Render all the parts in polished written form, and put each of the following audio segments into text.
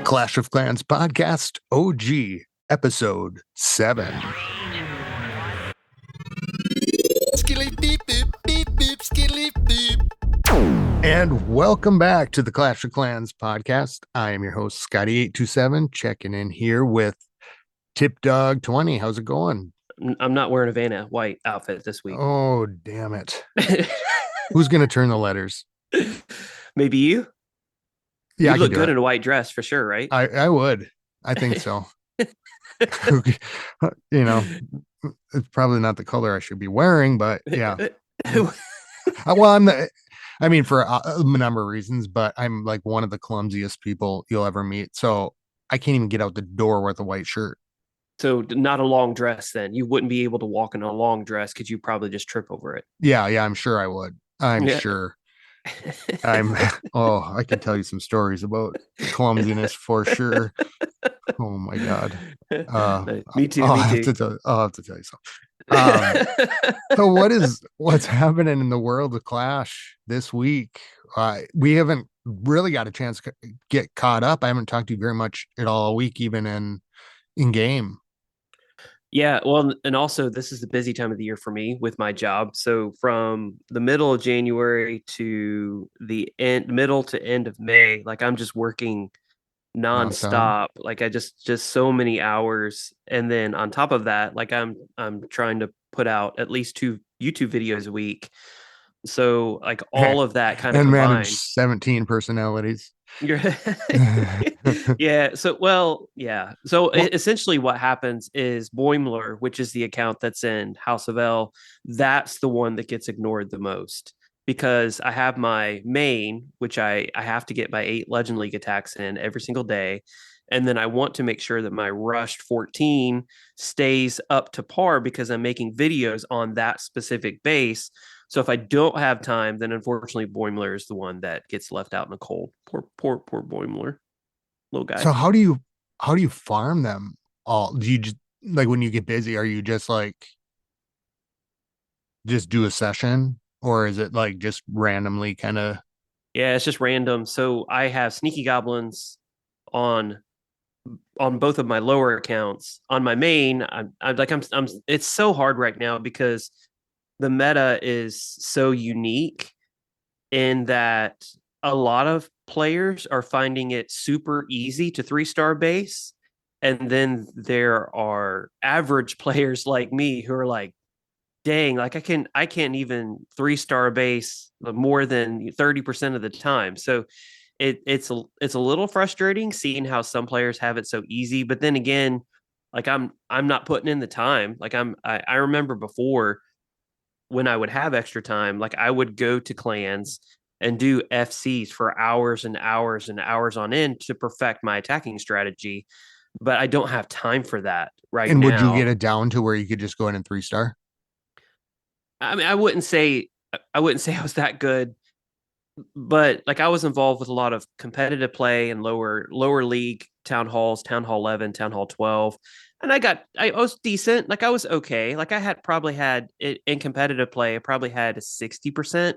Clash of Clans podcast, OG, episode 7. And welcome back to the Clash of Clans podcast. I am your host, Scotty827, checking in here with Tipdawg 20. How's it going? I'm not wearing a Vanna White outfit this week. Oh, damn it. Who's going to turn the letters? Maybe you? Yeah, you look good in a white dress for sure, right? I would. I think so. You know, it's probably not the color I should be wearing, but yeah. Well, for a number of reasons, but I'm like one of the clumsiest people you'll ever meet. So I can't even get out the door with a white shirt. So not a long dress then. You wouldn't be able to walk in a long dress because you probably just trip over it. Yeah, I'm sure I would. I'm sure. I can tell you some stories about clumsiness for sure. Oh my God. Me too. I'll have to tell you something. So what's happening in the world of Clash this week? We haven't really got a chance to get caught up. I haven't talked to you very much at all week, even in game. Yeah, well, and also this is the busy time of the year for me with my job. So from the middle of January to the middle to end of May, like I'm just working nonstop. Like I just so many hours, and then on top of that, like I'm trying to put out at least 2 YouTube videos a week. So like all of that kind of and combined. Manage 17 personalities. Yeah. So essentially what happens is Boimler, which is the account that's in House of L, that's the one that gets ignored the most, because I have my main, which I have to get my 8 Legend League attacks in every single day. And then I want to make sure that my rushed 14 stays up to par because I'm making videos on that specific base. So if I don't have time, then unfortunately Boimler is the one that gets left out in the cold. Poor Boimler, little guy. So how do you farm them all? Do you just, like, when you get busy, are you just like just do a session, or is it like just randomly kind of? Yeah, it's just random. So I have sneaky goblins on both of my lower accounts. On my main, I'm it's so hard right now because the meta is so unique in that a lot of players are finding it super easy to 3-star base. And then there are average players like me who are like, dang, like I can't even 3-star base more than 30% of the time. So it's a little frustrating seeing how some players have it so easy. But then again, like I'm not putting in the time. Like I remember before, when I would have extra time, like I would go to clans and do FCs for hours and hours and hours on end to perfect my attacking strategy. But I don't have time for that right now. And would you get it down to where you could just go in and 3-star? I mean, I wouldn't say I was that good, but like I was involved with a lot of competitive play and lower league town halls, town hall 11, town hall 12. And I was decent. Like I was okay. Like I probably had in competitive play, I probably had a 60%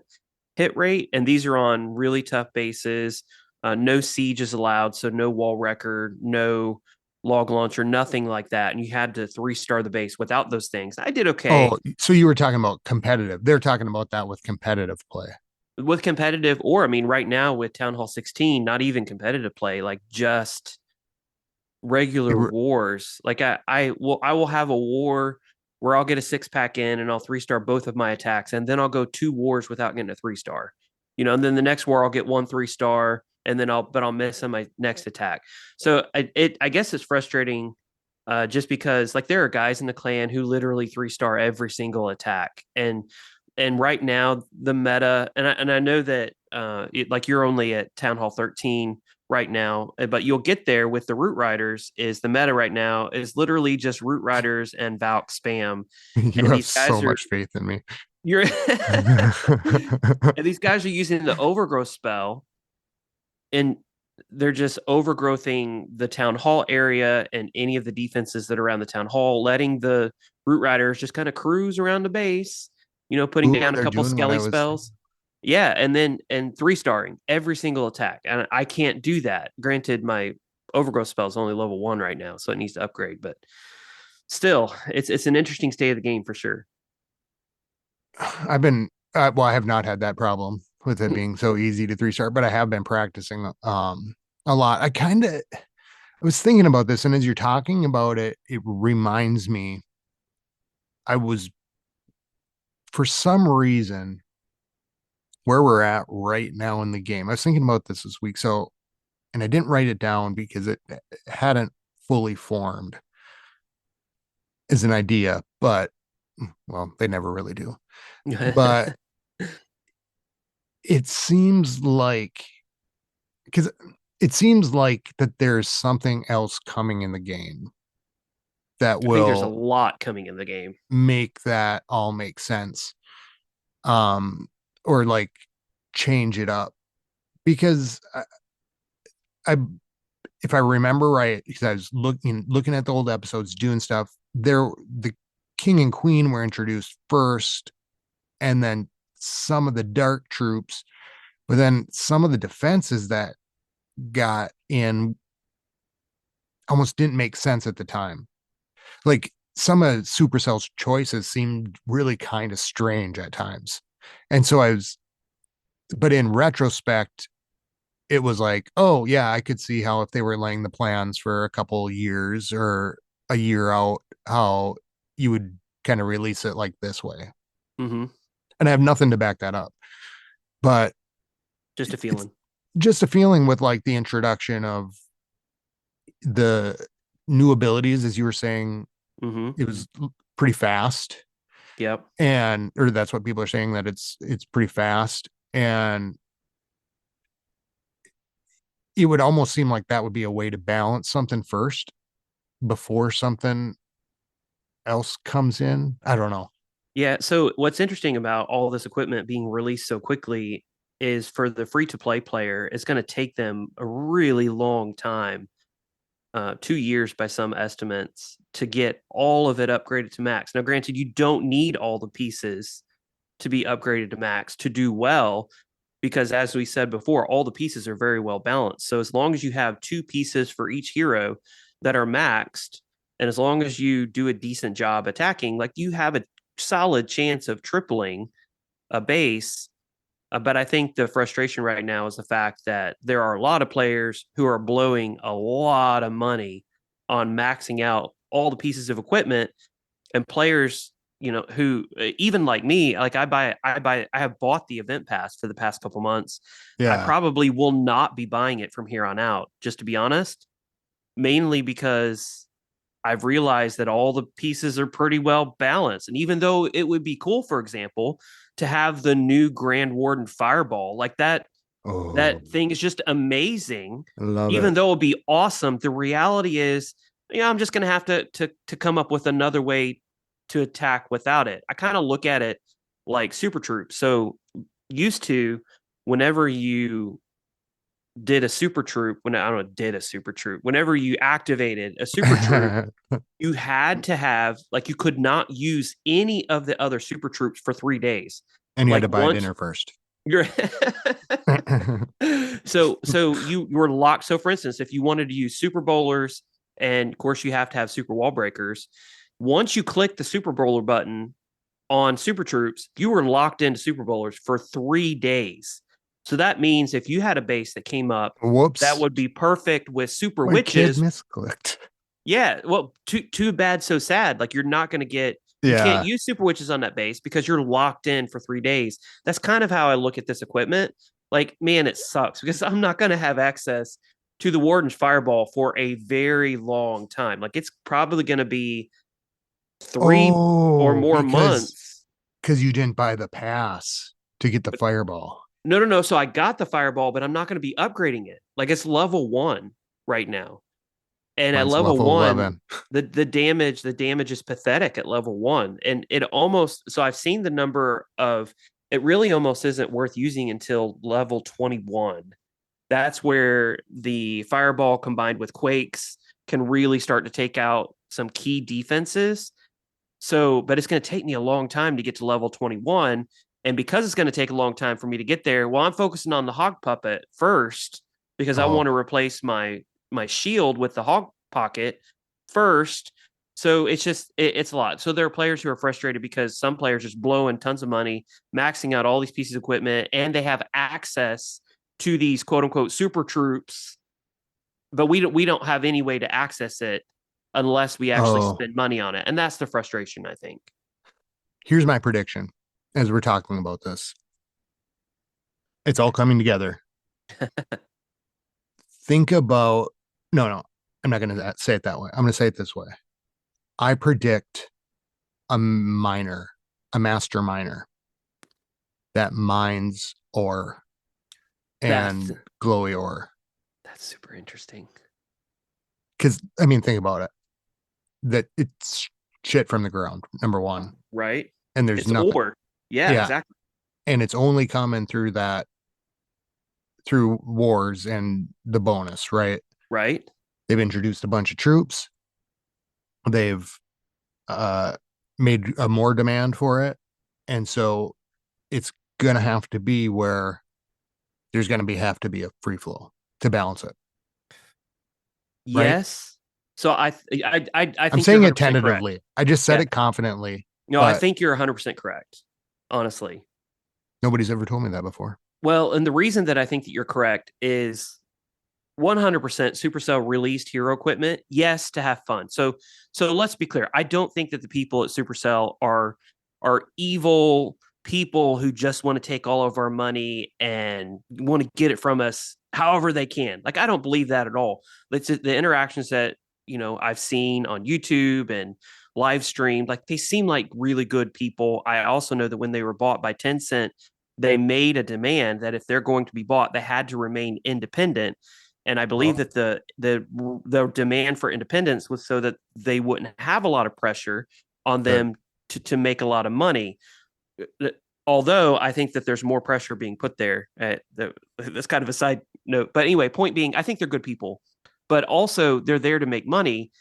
hit rate. And these are on really tough bases. No siege is allowed. So no wall record, no log launcher, nothing like that. And you had to 3-star the base without those things. I did okay. Oh, so you were talking about competitive. They're talking about that with competitive play. With competitive, or I mean, right now with Town Hall 16, not even competitive play, like just regular wars. Like I will have a war where I'll get a 6-pack in and I'll 3-star both of my attacks, and then I'll go 2 wars without getting a 3-star. And then the next war I'll get 1 3-star, and then I'll miss on my next attack. So I guess it's frustrating, just because like there are guys in the clan who literally 3-star every single attack, and right now the meta, and I know that like you're only at Town Hall 13 right now, but you'll get there with the Root Riders. Is the meta right now is literally just Root Riders and Valk spam. You have so much faith in me. And these guys are using the overgrowth spell, and they're just overgrowthing the town hall area and any of the defenses that are around the town hall, letting the Root Riders just kind of cruise around the base, putting down a couple skelly spells. Yeah, and 3-starring every single attack. And I can't do that. Granted, my overgrowth spell is only level 1 right now, so it needs to upgrade. But still, it's an interesting state of the game for sure. I've been well, I have not had that problem with it being so easy to 3-star, but I have been practicing a lot. I was thinking about this, and as you're talking about it, it reminds me I was for some reason where we're at right now in the game. I was thinking about this week, so and I didn't write it down because it hadn't fully formed as an idea, but well, they never really do. But it seems like because it seems like that there's something else coming in the game that I think there's a will lot coming in the game. make that all make sense. Um, or like change it up because I if I remember right, because I was looking at the old episodes, doing stuff, the king and queen were introduced first, and then some of the dark troops, but then some of the defenses that got in almost didn't make sense at the time. Like some of Supercell's choices seemed really kind of strange at times. And so but in retrospect, it was like, oh yeah, I could see how if they were laying the plans for a couple years or a year out, how you would kind of release it like this way. Mm-hmm. And I have nothing to back that up, but Just a it's feeling. just a feeling with like the introduction of the new abilities, as you were saying, Mm-hmm. it was pretty fast, Yep. and or that's what people are saying, that it's pretty fast, and it would almost seem like that would be a way to balance something first before something else comes in. I don't know. Yeah. So what's interesting about all this equipment being released so quickly is for the free to play player, it's going to take them a really long time, 2 years by some estimates, to get all of it upgraded to max. Now, granted, you don't need all the pieces to be upgraded to max to do well, because as we said before, all the pieces are very well balanced. So as long as you have 2 pieces for each hero that are maxed, and as long as you do a decent job attacking, like you have a solid chance of tripling a base. But I think the frustration right now is the fact that there are a lot of players who are blowing a lot of money on maxing out all the pieces of equipment, and players, who even like me, like I have bought the event pass for the past couple months. I Yeah. probably will not be buying it from here on out, just to be honest, mainly because I've realized that all the pieces are pretty well balanced. And even though it would be cool, for example, to have the new Grand Warden Fireball, like Oh, that thing is just amazing. I love Even it. though it'd be awesome, the reality is, I'm just gonna have to come up with another way to attack without it. I kind of look at it like super troops. So used to, whenever you did a super troop, when I don't know, did a super troop, whenever you activated a super troop, And you had to have, like, you could not use any of the other super troops for 3 days. you had Like to buy once dinner first. you're so you were locked. So for instance, if you wanted to use super bowlers, and of course you have to have super wall breakers, once you click the super bowler button on super troops, you were locked into super bowlers for 3 days. So that means if you had a base that came up that Whoops. would be perfect with super My kid witches, misclicked. yeah, well, too bad, so sad. Like you're not going to get, you can't Yeah. use super witches on that base because you're locked in for 3 days. That's kind of how I look at this equipment. Like, man, it sucks because I'm not going to have access to the Warden's Fireball for a very long time. Like it's probably going to be 3 or Oh, more months. because you didn't buy the pass to get the fireball. No, no, no. So I got the Fireball, but I'm not going to be upgrading it. Like it's level 1 right now. And at Mine's level level 1, 11. the damage is pathetic at level 1. And it almost, so I've seen the number of, it really almost isn't worth using until level 21. That's where the Fireball combined with Quakes can really start to take out some key defenses. So, but it's going to take me a long time to get to level 21. And because it's going to take a long time for me to get there, well, I'm focusing on the Hog Puppet first because I want Oh, to replace my my shield with the hog pocket first. So it's a lot. So there are players who are frustrated because some players just blowing tons of money, maxing out all these pieces of equipment, and they have access to these quote unquote super troops, but we don't have any way to access it unless we actually Oh, spend money on it. And that's the frustration, I think. here's my prediction as we're talking about this. It's all coming together. Think about, no, I'm not going to say it that way. I'm going to say it this way. I predict a miner, a master miner that mines ore That's and glowy ore. that's super interesting. Because, I mean, think about it. That it's shit from the ground, number one. Right? And there's It's nothing. ore. Yeah, Yeah. exactly. And it's only coming through through wars and the bonus, right? Right? They've introduced a bunch of troops. They've uh, made a more demand for it. And so it's going to have to be where there's going to have to be a free flow to balance it, right? Yes. So I I'm think you're saying it 100% correct. tentatively. I just said Yeah. it confidently, No, I but think you're 100% correct. Honestly. nobody's ever told me that before. Well, and the reason that I think that you're correct is 100% Supercell released hero equipment, yes, to have fun. So let's be clear. I don't think that the people at Supercell are evil people who just want to take all of our money and want to get it from us however they can. Like I don't believe that at all. It's the interactions that, I've seen on YouTube and live streamed, like they seem like really good people. I also know that when they were bought by Tencent, they made a demand that if they're going to be bought, they had to remain independent. And I believe Oh, that the demand for independence was so that they wouldn't have a lot of pressure on good. them to make a lot of money. Although I think that there's more pressure being put there. That's kind of a side note. But anyway, point being, I think they're good people, but also they're there to make money.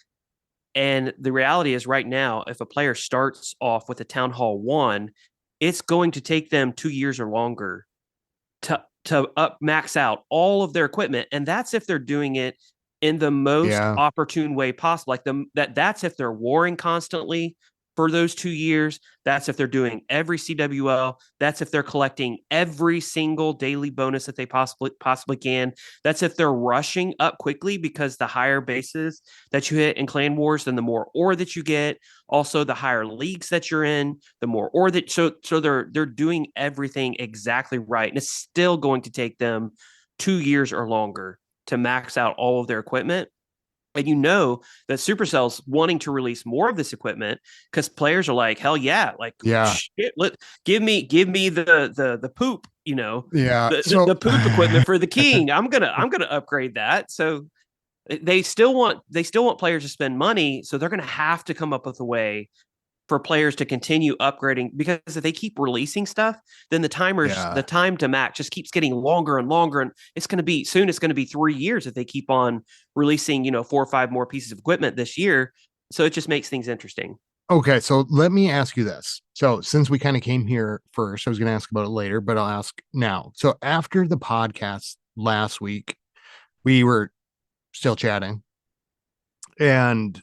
And the reality is, right now, if a player starts off with a Town Hall 1, it's going to take them 2 years or longer to up max out all of their equipment, and that's if they're doing it in the most Yeah. opportune way possible. Like that's if they're warring constantly for those 2 years. That's if they're doing every CWL. That's if they're collecting every single daily bonus that they possibly can. That's if they're rushing up quickly, because the higher bases that you hit in clan wars, then the more ore that you get. Also, the higher leagues that you're in, the more ore that so they're doing everything exactly right, and it's still going to take them 2 years or longer to max out all of their equipment. And that Supercell's wanting to release more of this equipment because players are like, hell yeah, like Yeah. shit, give me the poop, Yeah. the poop equipment for the king. I'm gonna upgrade that. So they still want players to spend money, so they're gonna have to come up with a way for players to continue upgrading, because if they keep releasing stuff, then the yeah. time to max just keeps getting longer and longer. And it's going to be 3 years if they keep on releasing, 4 or 5 more pieces of equipment this year. So it just makes things interesting. Okay. So let me ask you this. So since we kind of came here first, I was going to ask about it later, but I'll ask now. So after the podcast last week, we were still chatting and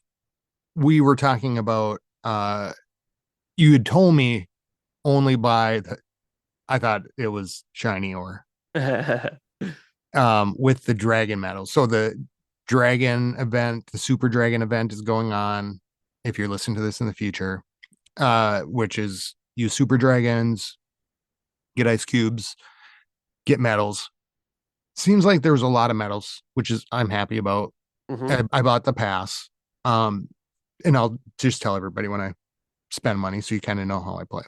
we were talking about, you had told me only by I thought it was shiny ore, with the dragon medal. So the dragon event, the super dragon event is going on. If you're listening to this in the future, which is use super dragons, get ice cubes, get medals. Seems like there was a lot of medals, which is I'm happy about. Mm-hmm. I bought the pass. And I'll just tell everybody when I spend money so you kind of know how I play.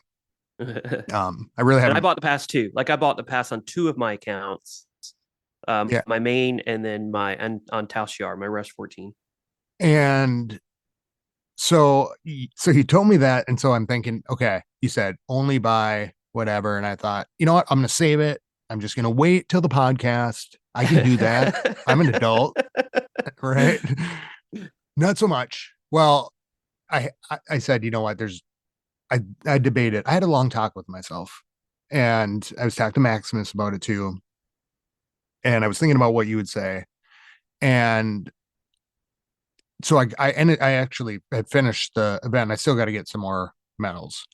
And I really I haven't. bought the pass too. Like I bought the pass on two of my accounts, Yeah. my main and then and on Taoshiar, my Rush 14. And so he told me that. And so I'm thinking, okay, you said only buy whatever. And I thought, you know what? I'm going to save it. I'm just going to wait till the podcast. I can do that. I'm an adult, right? Not so much. Well, I said, you know what? I debated. I had a long talk with myself and I was talking to Maximus about it too. And I was thinking about what you would say. And so I actually had finished the event. I still got to get some more medals.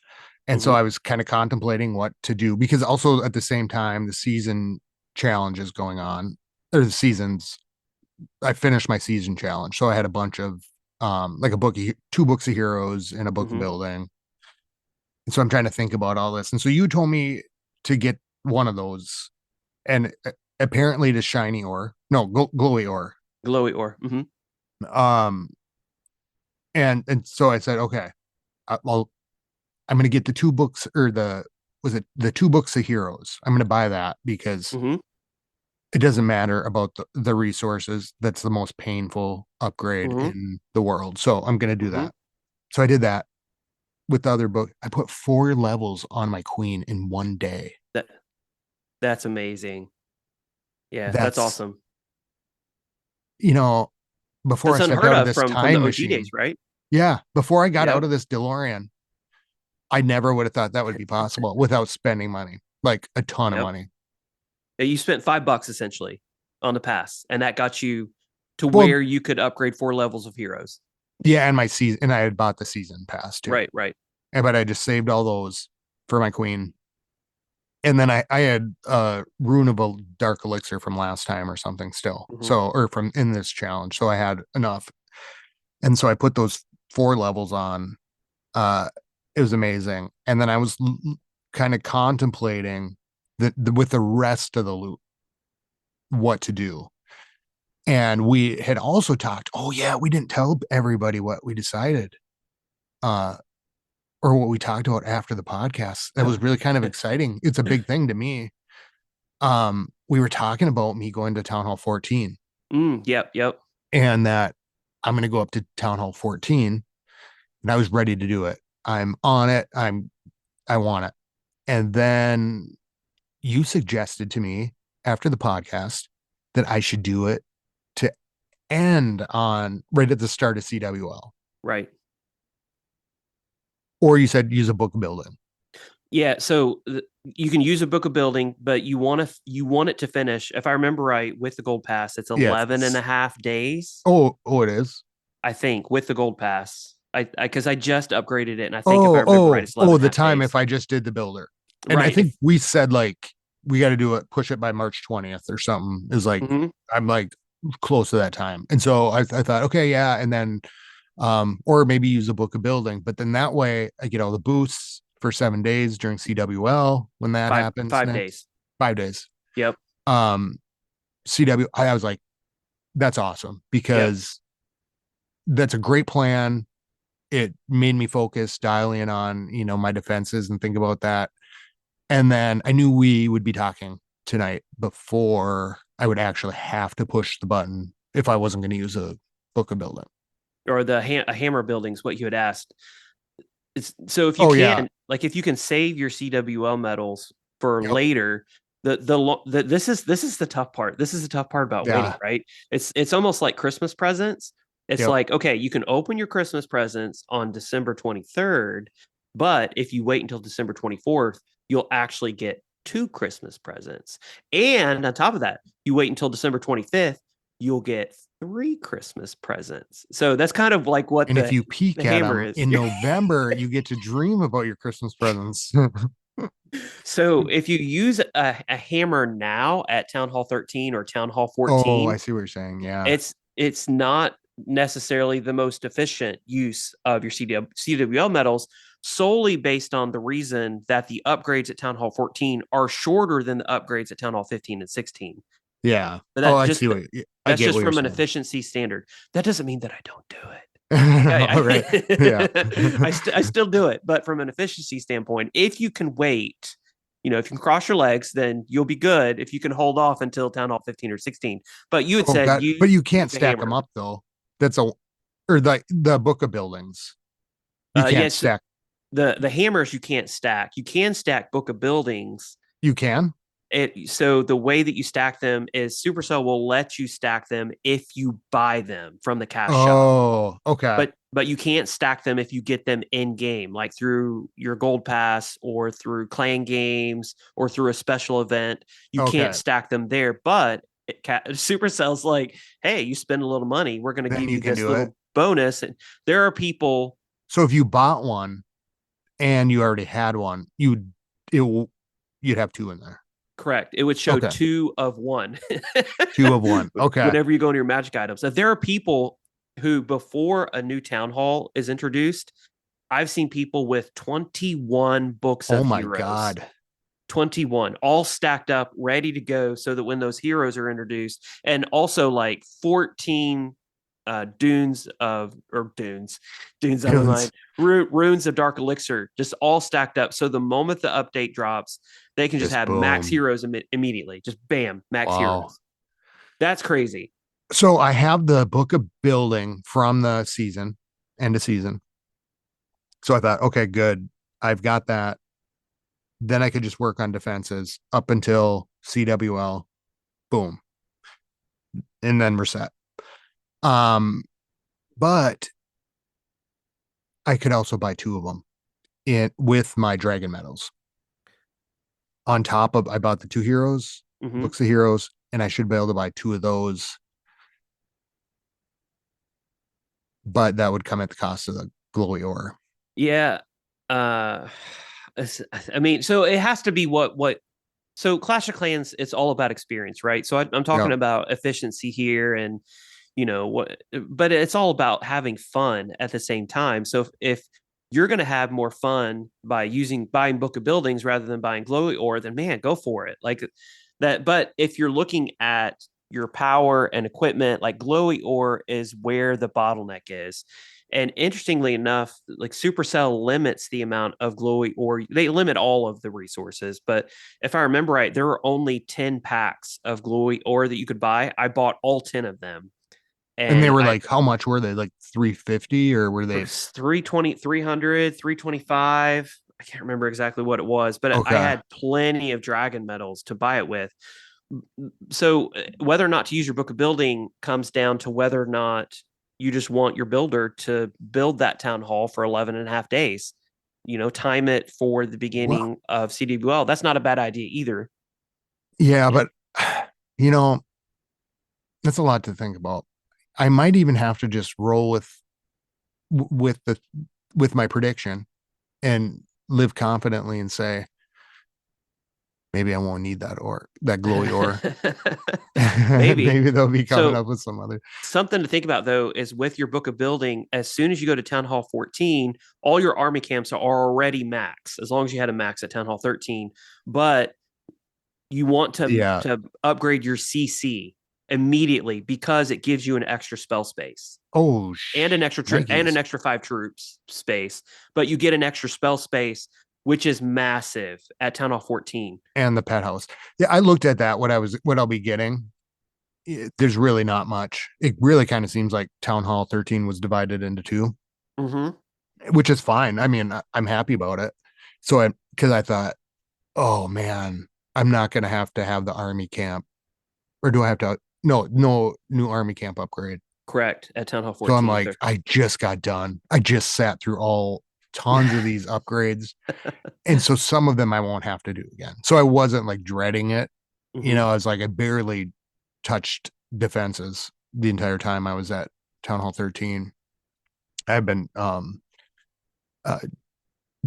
And so Mm-hmm. I was kind of contemplating what to do because also at the same time, the season challenge is going on, or the seasons. I finished my season challenge. So I had a bunch of, like a book, two books of heroes and a book of Mm-hmm. building. And so I'm trying to think about all this. And so you told me to get one of those, and apparently the shiny ore, no, glowy ore. Glowy ore. Mm-hmm. Um, and so I said, okay, well, I'm going to get the two books, or was it the two books of heroes? I'm going to buy that because Mm-hmm. it doesn't matter about the resources. That's the most painful upgrade Mm-hmm. in the world. So I'm going to do Mm-hmm. that. So I did that with the other book. I put 4 levels on my queen in one day. That that's amazing. Yeah, that's That's, awesome. you know, before I That's stepped unheard out of of this from the time OG days, machine. right? Yeah. Before I got out Yep. of this DeLorean, I never would have thought that would be possible without spending money, like a ton of Yep. money. You spent $5 essentially on the pass, and that got you to Well, where you could upgrade 4 levels of heroes. yeah. And my season, and I had bought the season pass too. Right, right. But I just saved all those for my queen. And then I had runeable dark elixir from last time or something still. Mm-hmm. So, or from in this challenge. So I had enough. And so I put those 4 levels on. Uh, it was amazing. And then I was kind of contemplating with the rest of the loot, what to do. And we had also talked, oh yeah, we didn't tell everybody what we decided. Uh, or what we talked about after the podcast. That was really kind of exciting. It's a big thing to me. We were talking about me going to Town Hall 14, Yep, yep. and that I'm going to go up to Town Hall 14, and I was ready to do it. I'm on it. I want it. And then you suggested to me after the podcast that I should do it to end on right at the start of CWL. Right. Or you said use a book building. Yeah, so you can use a book of building, but you want it to finish. If I remember right, with the gold pass, it's Yeah. 11 and a half days, Oh, it is. I think, with the gold pass. I because I just upgraded it, and I think if I remember right, it's 11 Oh, and a the half time days. if I just did the builder. And I Right. think we said like we got to do it, push it by March 20th or something. Is like Mhm. I'm like close to that time. And so I thought, okay, yeah, and then or maybe use a book of building, but then that way I get all the boosts for 7 days during CWL when that five happens five next. days. 5 days. Yep. Um I was like, that's awesome Yep. because that's a great plan. It made me focus, dial in on, my defenses and think about that. And then I knew we would be talking tonight before I would actually have to push the button if I wasn't going to use a book of building. Or the hammer buildings, what you had asked. So if you Oh yeah. can, like, if you can save your CWL medals for Yep. later, this is the tough part. This is the tough part about waiting, Yeah. right? It's almost like Christmas presents. It's Yep. like, okay, you can open your Christmas presents on December 23rd, but if you wait until December 24th, you'll actually get 2 Christmas presents. And on top of that, you wait until December 25th, you'll get 3 Christmas presents. So that's kind of like what And if you the peek at hammer them is. in November, you get to dream about your Christmas presents. So if you use a hammer now at Town Hall 13 or Town Hall Oh, 14, I see what you're saying. Yeah. it's not necessarily the most efficient use of your CWL medals, solely based on the reason that the upgrades at Town Hall 14 are shorter than the upgrades at Town Hall 15 and 16. Yeah. But Oh, I see I that's get just what you're from an saying. efficiency standard. That doesn't mean that I don't do it. All right. Yeah. I still do it, but from an efficiency standpoint, if you can wait, if you can cross your legs, then you'll be good. If you can hold off until Town Hall 15 or 16, but you had Oh said God. But you use can't a stack them hammer. up though. That's a or the book of buildings. You can't Yes, stack. the hammers you can't stack. You can stack Book of Buildings. You can? So the way that you stack them is Supercell will let you stack them if you buy them from the cash shop. Oh, okay. But you can't stack them if you get them in game, like through your gold pass or through clan games or through a special event. You can't Okay. stack them there, but Supercell's like, hey, you spend a little money, we're going to Then give you you can this do it. little bonus. And there are people. So if you bought one and you already had one, it you'd have two in there. Correct. It would show Okay. two of one Two of one. Okay. whenever you go into your magic items. So there are people who, before a new town hall is introduced, I've seen people with 21 books Oh of my heroes. God. 21 all stacked up, ready to go, so that when those heroes are introduced, and also like 14 dunes on my Dunes. mind, runes of dark elixir, just all stacked up, so the moment the update drops, they can just Just have max boom. heroes immediately, just bam, max Wow. heroes. That's crazy. So I have the book of building from the season, end of season. So I thought, okay, good. I've got that. Then I could just work on defenses up until CWL. Boom. And then we're set. Um, but I could also buy two of them in with my dragon medals. On top of I bought the two heroes, Hmm. books of heroes, and I should be able to buy two of those, but that would come at the cost of the glowy ore. Yeah. uh I mean, so it has to be what so Clash of Clans, it's all about experience, right? So I'm talking Yeah. about efficiency here, and what, but it's all about having fun at the same time. So if you're going to have more fun by buying Book of Buildings rather than buying Glowy Ore, then man, go for it. Like that. But if you're looking at your power and equipment, like Glowy Ore is where the bottleneck is. And interestingly enough, like Supercell limits the amount of glowy ore. They limit all of the resources, but if I remember right, there were only 10 packs of glowy ore that you could buy. I bought all 10 of them. And they And were I like, how much were they? Like 350 or were they 320, 300, 325. I can't remember exactly what it was, but I okay? had plenty of dragon medals to buy it with. So whether or not to use your book of building comes down to whether or not you just want your builder to build that town hall for 11 and a half days. Time it for the Well, beginning of CDWL. That's not a bad idea either. yeah, but you know, that's a lot to think about. I might even have to just roll with the with my prediction and live confidently and say maybe I won't need that glowy ore. Maybe. Maybe they'll be coming So up with some other. something to think about though is with your book of building, as soon as you go to Town Hall 14, all your army camps are already max, as long as you had a max at Town Hall 13. But you want to Yeah. upgrade your CC immediately because it gives you an extra spell space Oh, and an Nikes extra 5 troops space, but you get an extra spell space, which is massive at Town Hall 14. and the pet house. Yeah, I looked at that. What I'll be getting. There's really not much. It really kind of seems like Town Hall 13 was divided into two, Mm-hmm. which is fine. I mean, I'm happy about it. So because I thought, oh man, I'm not going to have the army camp, or do I have to? No, no new army camp upgrade. Correct, at Town Hall So I'm 14. like, I just got done. I just sat through all tons of these upgrades. And so some of them I won't have to do again. So I wasn't like dreading it. Mm-hmm. I was like, I barely touched defenses the entire time I was at Town Hall 13. I've been uh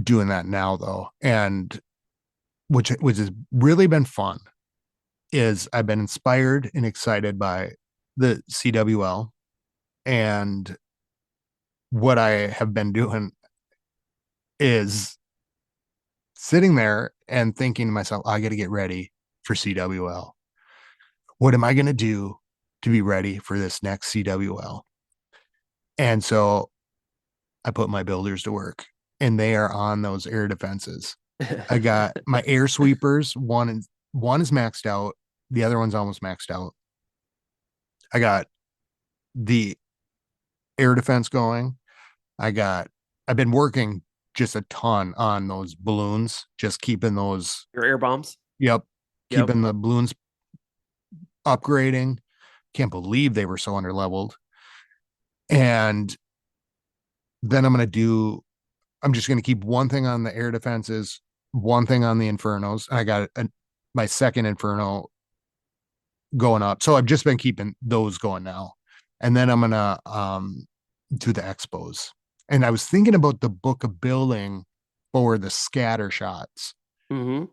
doing that now though. And which has really been fun is I've been inspired and excited by the CWL, and what I have been doing is sitting there and thinking to myself, I got to get ready for CWL. What am I going to do to be ready for this next CWL? And so I put my builders to work, and they are on those air defenses. I got my air sweepers. One is maxed out. The other one's almost maxed out. I got the air defense going. I got. I've been working just a ton on those balloons, just keeping those. Your air bombs. Yep, Yep. keeping the balloons upgrading. Can't believe they were so underleveled. And then I'm just going to keep one thing on the air defenses, one thing on the infernos. I got my second inferno going up. So I've just been keeping those going now. And then I'm gonna do the expos. And I was thinking about the book of building for the scatter shots Mm-hmm.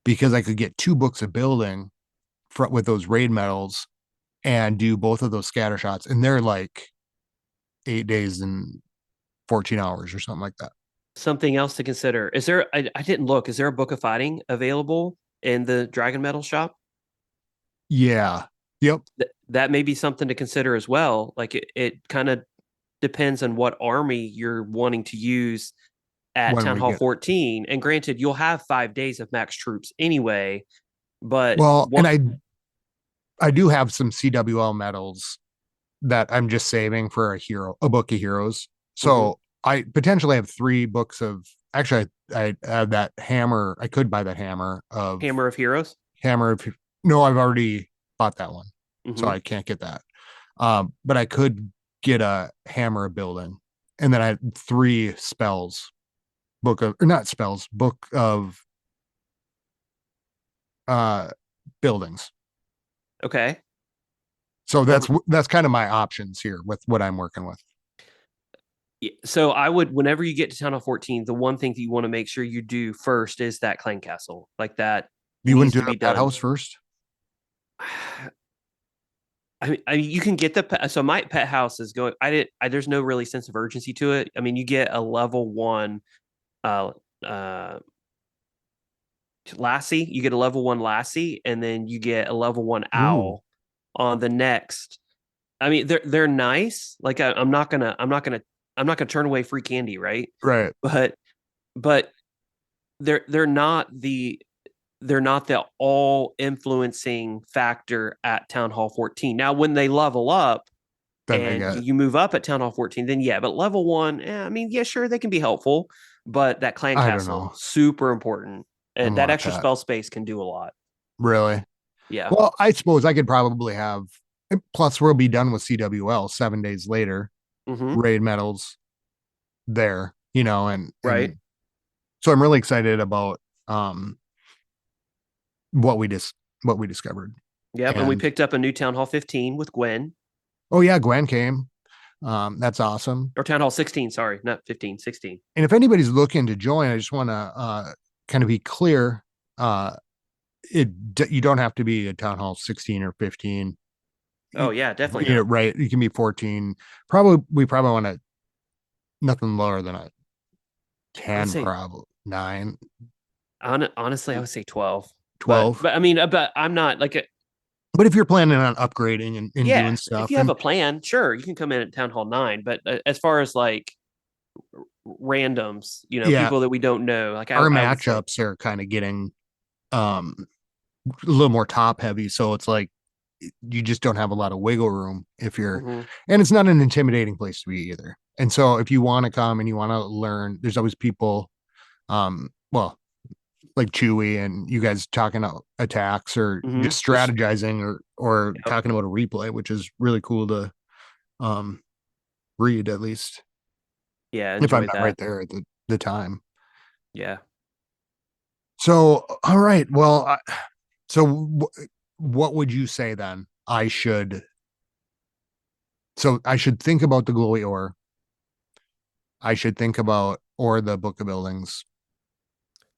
because I could get 2 books of building with those raid medals and do both of those scatter shots. And they're like 8 days and 14 hours or something like that. Something else to consider. Is there, I didn't look, is there a book of fighting available in the Dragon Metal shop? Yeah. Yep. That may be something to consider as well. Like it kind of depends on what army you're wanting to use at When Town we Hall get 14. And granted, you'll have 5 days of max troops anyway, but well, and what I do have some CWL medals that I'm just saving for a book of heroes. mhm. So I potentially have 3 books of actually I have that hammer. I could buy that hammer of Hammer of Heroes? hammer of no, I've already bought that one. So Hmm. I can't get that. But I could get a hammer of building. And then I had 3 spells, book of or not spells, book of uh buildings. Okay. So The that's kind of my options here with what I'm working with. So I would, whenever you get to Town Hall 14, the one thing that you want to make sure you do first is that clan castle. Like that You wouldn't needs do to the be pet done. house first? I mean, you can get so my pet house is going. There's no really sense of urgency to it. I mean, you get a level 1 uh uh lassie, you get a level 1 lassie, and then you get a level 1 Ooh, owl on the next. I mean, they're nice. Like I'm not gonna turn away free candy, right? right. But but they're not the all influencing factor at Town Hall 14. Now, when they level up Then they and get you move up at Town Hall 14, then yeah, but level 1, I mean, yeah, sure, they can be helpful, but that clan I don't castle, know. super important. I And that want extra that. spell space can do a lot. Really? Yeah. Well, I suppose I could probably have plus we'll be done with CWL 7 days later. Hmm. Raid medals there, Right. and so I'm really excited about um what we just what we discovered. Yep. And we And picked up a new Town Hall 15 with Gwen, oh yeah, Gwen came. That's awesome. or Town Hall 16, sorry, not 15, 16. And if anybody's looking to join, I just want to kind of be clear. Uh, it you don't have to be a town hall 16 or 15. Oh, You, yeah, definitely not. right. You can be 14. Probably we probably want to nothing lower than a I would 10, say, probably 9, honestly, I would say 12. But, 12. I mean, but I'm not like, But if you're planning on upgrading and yeah, doing if stuff, you have and a plan, sure, you can come in at Town Hall 9. But as far as like randoms, yeah, people that we don't know, like our I would say, matchups are kind of getting um a little more top heavy. So it's like you just don't have a lot of wiggle room if you're, mhm. and it's not an intimidating place to be either. And so if you want to come and you want to learn, there's always people, well, like Chewy and you guys talking about attacks or Mhm. just Just, strategizing or yep. talking about a replay, which is really cool to um read at least Yeah, if I'm enjoy not that. right there at the time. Yeah. So all right, well, so what would you say then? I should think about the glowy ore. I should think about or the book of buildings.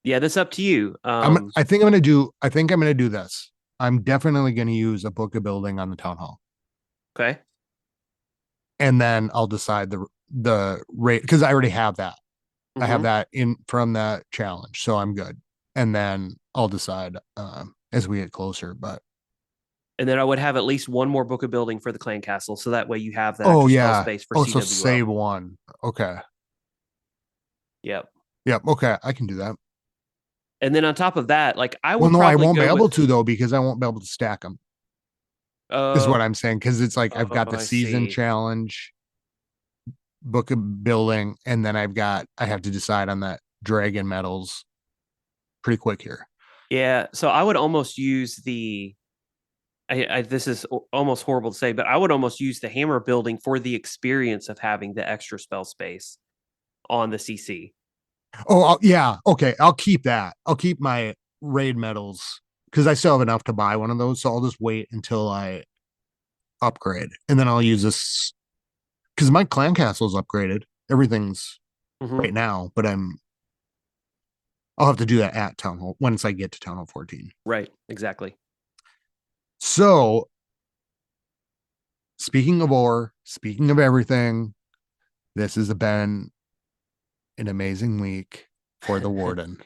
Yeah, that's up to you. I think I'm gonna do this. I'm definitely gonna use a book of building on the town hall. Okay. And then I'll decide the rate because I already have that. I have Mhm. that in from that challenge. So I'm good. And then I'll decide as we get closer. But And then I would have at least one more book of building for the clan castle, so that way you have that oh extra spell yeah. space for Oh, so CWL. save one. Okay. Yep. Yep. Okay. I can do that. And then on top of that, like I Well, would no, I probably won't be go able with to though, because I won't be able to stack them, is uh what I'm saying. Cause it's like I've oh, got the I season see. challenge, book of building, and then I have to decide on that dragon medals pretty quick here. Yeah, so I would almost use this is almost horrible to say, but I would almost use the hammer building for the experience of having the extra spell space on the CC. Oh, yeah. Okay. I'll keep that. I'll keep my raid medals because I still have enough to buy one of those. So I'll just wait until I upgrade, and then I'll use this because my clan castle is upgraded. Everything's Hmm. right now, but I'll have to do that at Town Hall once I get to Town Hall 14. Right. Exactly. So speaking of ore, speaking of everything, this has been an amazing week for the Warden.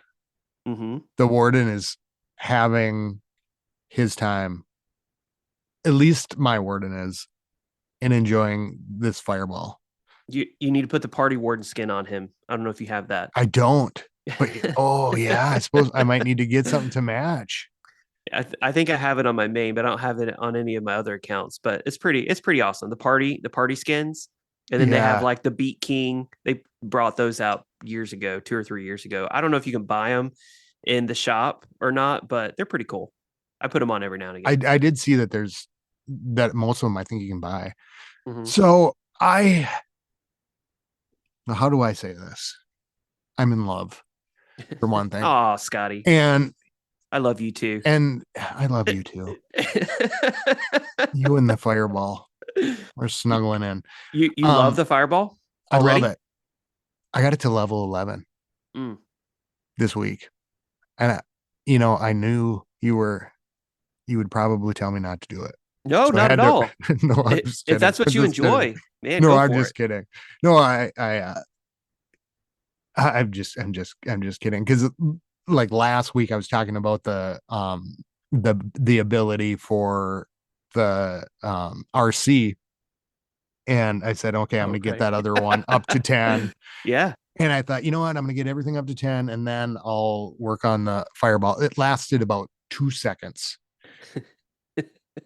Hmm. The Warden is having his time, at least my Warden is, and enjoying this fireball. You need to put the party warden skin on him. I don't know if you have that. I don't, but oh yeah, I suppose I might need to get something to match. I think I have it on my main, but I don't have it on any of my other accounts. But it's pretty awesome. The party skins, and then they have Yeah, like the Beat King. They brought those out years ago, 2 or 3 years ago. I don't know if you can buy them in the shop or not, but they're pretty cool. I put them on every now and again. I did see that there's that most of them I think you can buy. Hmm. So how do I say this? I'm in love for one thing, Oh, Scotty, and I love you too. I love you too. You and the fireball are snuggling in. You love Um, the fireball I love already? it. I got it to level 11 Mm. this week, and I knew you would probably tell me not to do it, No, so I not at had to. all. No, I'm If just if kidding. that's what I'm you just kidding. enjoy, man, No, go I'm for just it. kidding. No, I'm just kidding. Because like last week, I was talking about the ability for the RC, and I said, okay, I'm Oh, gonna get right. that other one up to 10. Yeah. And I thought, you know what, I'm gonna get everything up to 10, and then I'll work on the fireball. It lasted about 2 seconds.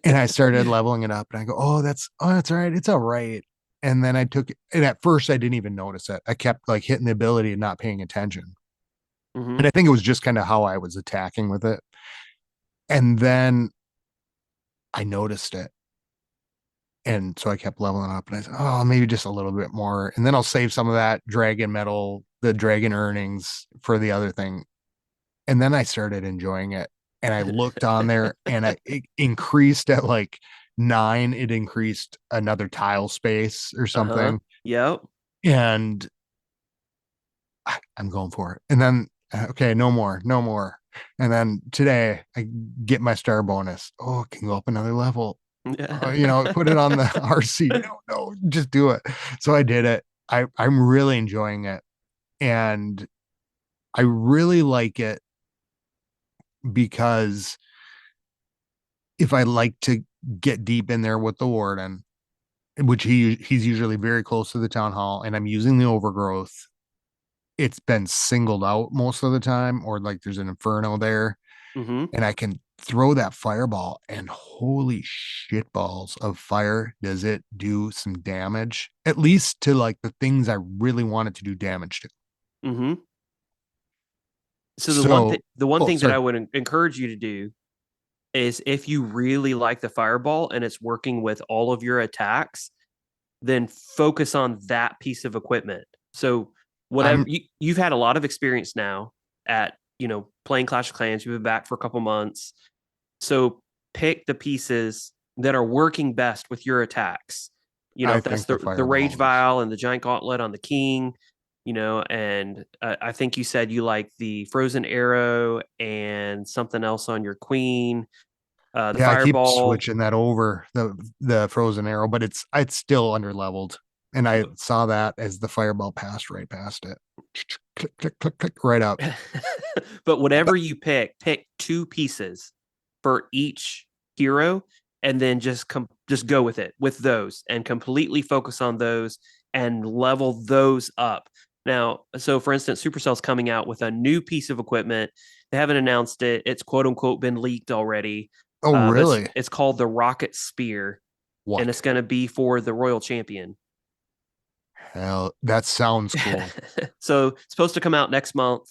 And I started leveling it up, and I go, that's all right. It's all right. And then I took it, and at first I didn't even notice it. I kept like hitting the ability and not paying attention. And Hmm. I think it was just kind of how I was attacking with it. And then I noticed it. And so I kept leveling up, and I said, oh, maybe just a little bit more. And then I'll save some of that dragon metal, the dragon earnings for the other thing. And then I started enjoying it. And I looked on there, and it increased at like 9. It increased another tile space or Uh-huh. something. Yep. And I'm going for it. And then, okay, no more, no more. And then today I get my star bonus. Oh, it can go up another level. Put it on the RC. No, no, just do it. So I did it. I'm really enjoying it. And I really like it because if I like to get deep in there with the warden, which he's usually very close to the town hall, and I'm using the overgrowth, it's been singled out most of the time, or like there's an inferno there, Hmm. and I can throw that fireball, and holy shit balls of fire, does it do some damage, at least to like the things I really wanted to do damage to. Hmm. So So, the one oh, thing that I sorry. would encourage you to do is if you really like the fireball and it's working with all of your attacks, then focus on that piece of equipment. So whatever I'm you've had a lot of experience now at, playing Clash of Clans, you've been back for a couple months. So pick the pieces that are working best with your attacks. I If that's think the the Rage fireball is. Vial and the Giant Gauntlet on the King, and I think you said you like the Frozen Arrow and something else on your Queen, the Yeah, I keep Fireball. switching that over the frozen arrow, but it's still under leveled. And I saw that as the fireball passed right past it. Click, click, click, click, right up. But whatever But you pick two pieces for each hero, and then just go with it with those, and completely focus on those and level those up. Now, so for instance, Supercell's coming out with a new piece of equipment. They haven't announced it. It's quote unquote been leaked already. oh, But it's, really? it's called the Rocket Spear, and it's What? going to be for the Royal Champion. Hell, that sounds cool. So it's supposed to come out next month,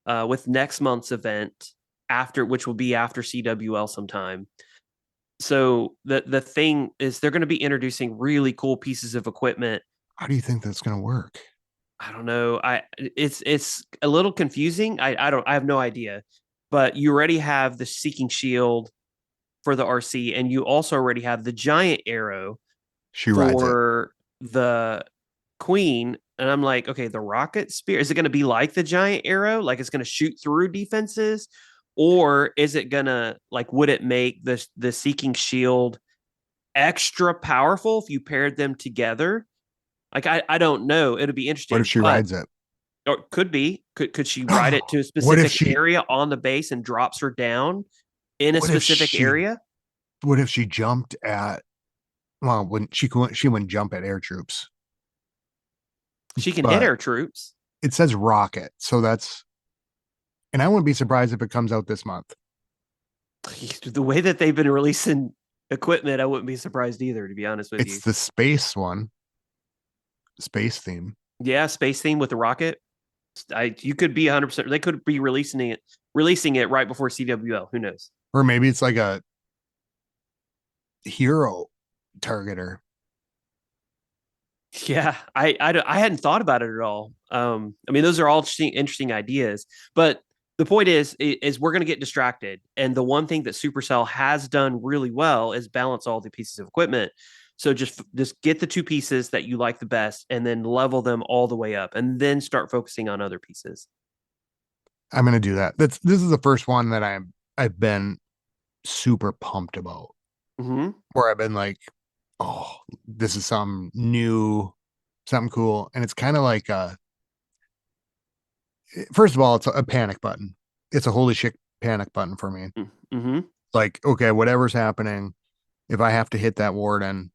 with next month's event after, which will be after CWL sometime. So the thing is, they're going to be introducing really cool pieces of equipment. How do you think that's gonna work? I don't know. It's a little confusing. I have no idea. but you already have the Seeking Shield for the RC, and you also already have the giant arrow She rides it. for the Queen. And I'm like, okay, the rocket spear, is it going to be like the giant arrow? Like it's going to shoot through defenses? Or is it going to, like, would it make the Seeking Shield extra powerful if you paired them together? Like, I don't know. It'll be What if interesting, she but rides it? or could be. Could she ride it to a What if specific she area on the base and drops her down in a what if specific she area? what if she jumped at well when she wouldn't jump at air troops, She can hit but her troops. it says rocket, so that's and I wouldn't be surprised if it comes out this month. The way that they've been releasing equipment, I wouldn't be surprised either, to be honest with It's you. the space one, space theme. Yeah, space theme with the rocket. You could be 100%. They could be releasing it right before CWL. Who knows? Or maybe it's like a hero targeter. Yeah, I hadn't thought about it at all. I mean, those are all interesting ideas, but the point is we're going to get distracted, and the one thing that Supercell has done really well is balance all the pieces of equipment. So just get the two pieces that you like the best, and then level them all the way up, and then start focusing on other pieces. I'm gonna do that. This is the first one that I've been super pumped about. Mm-hmm. Where I've been like, oh, this is something new, something cool. And it's kind of like first of all, it's a panic button. It's a holy shit panic button for me. Mm-hmm. Like, okay, whatever's happening, if I have to hit that warden,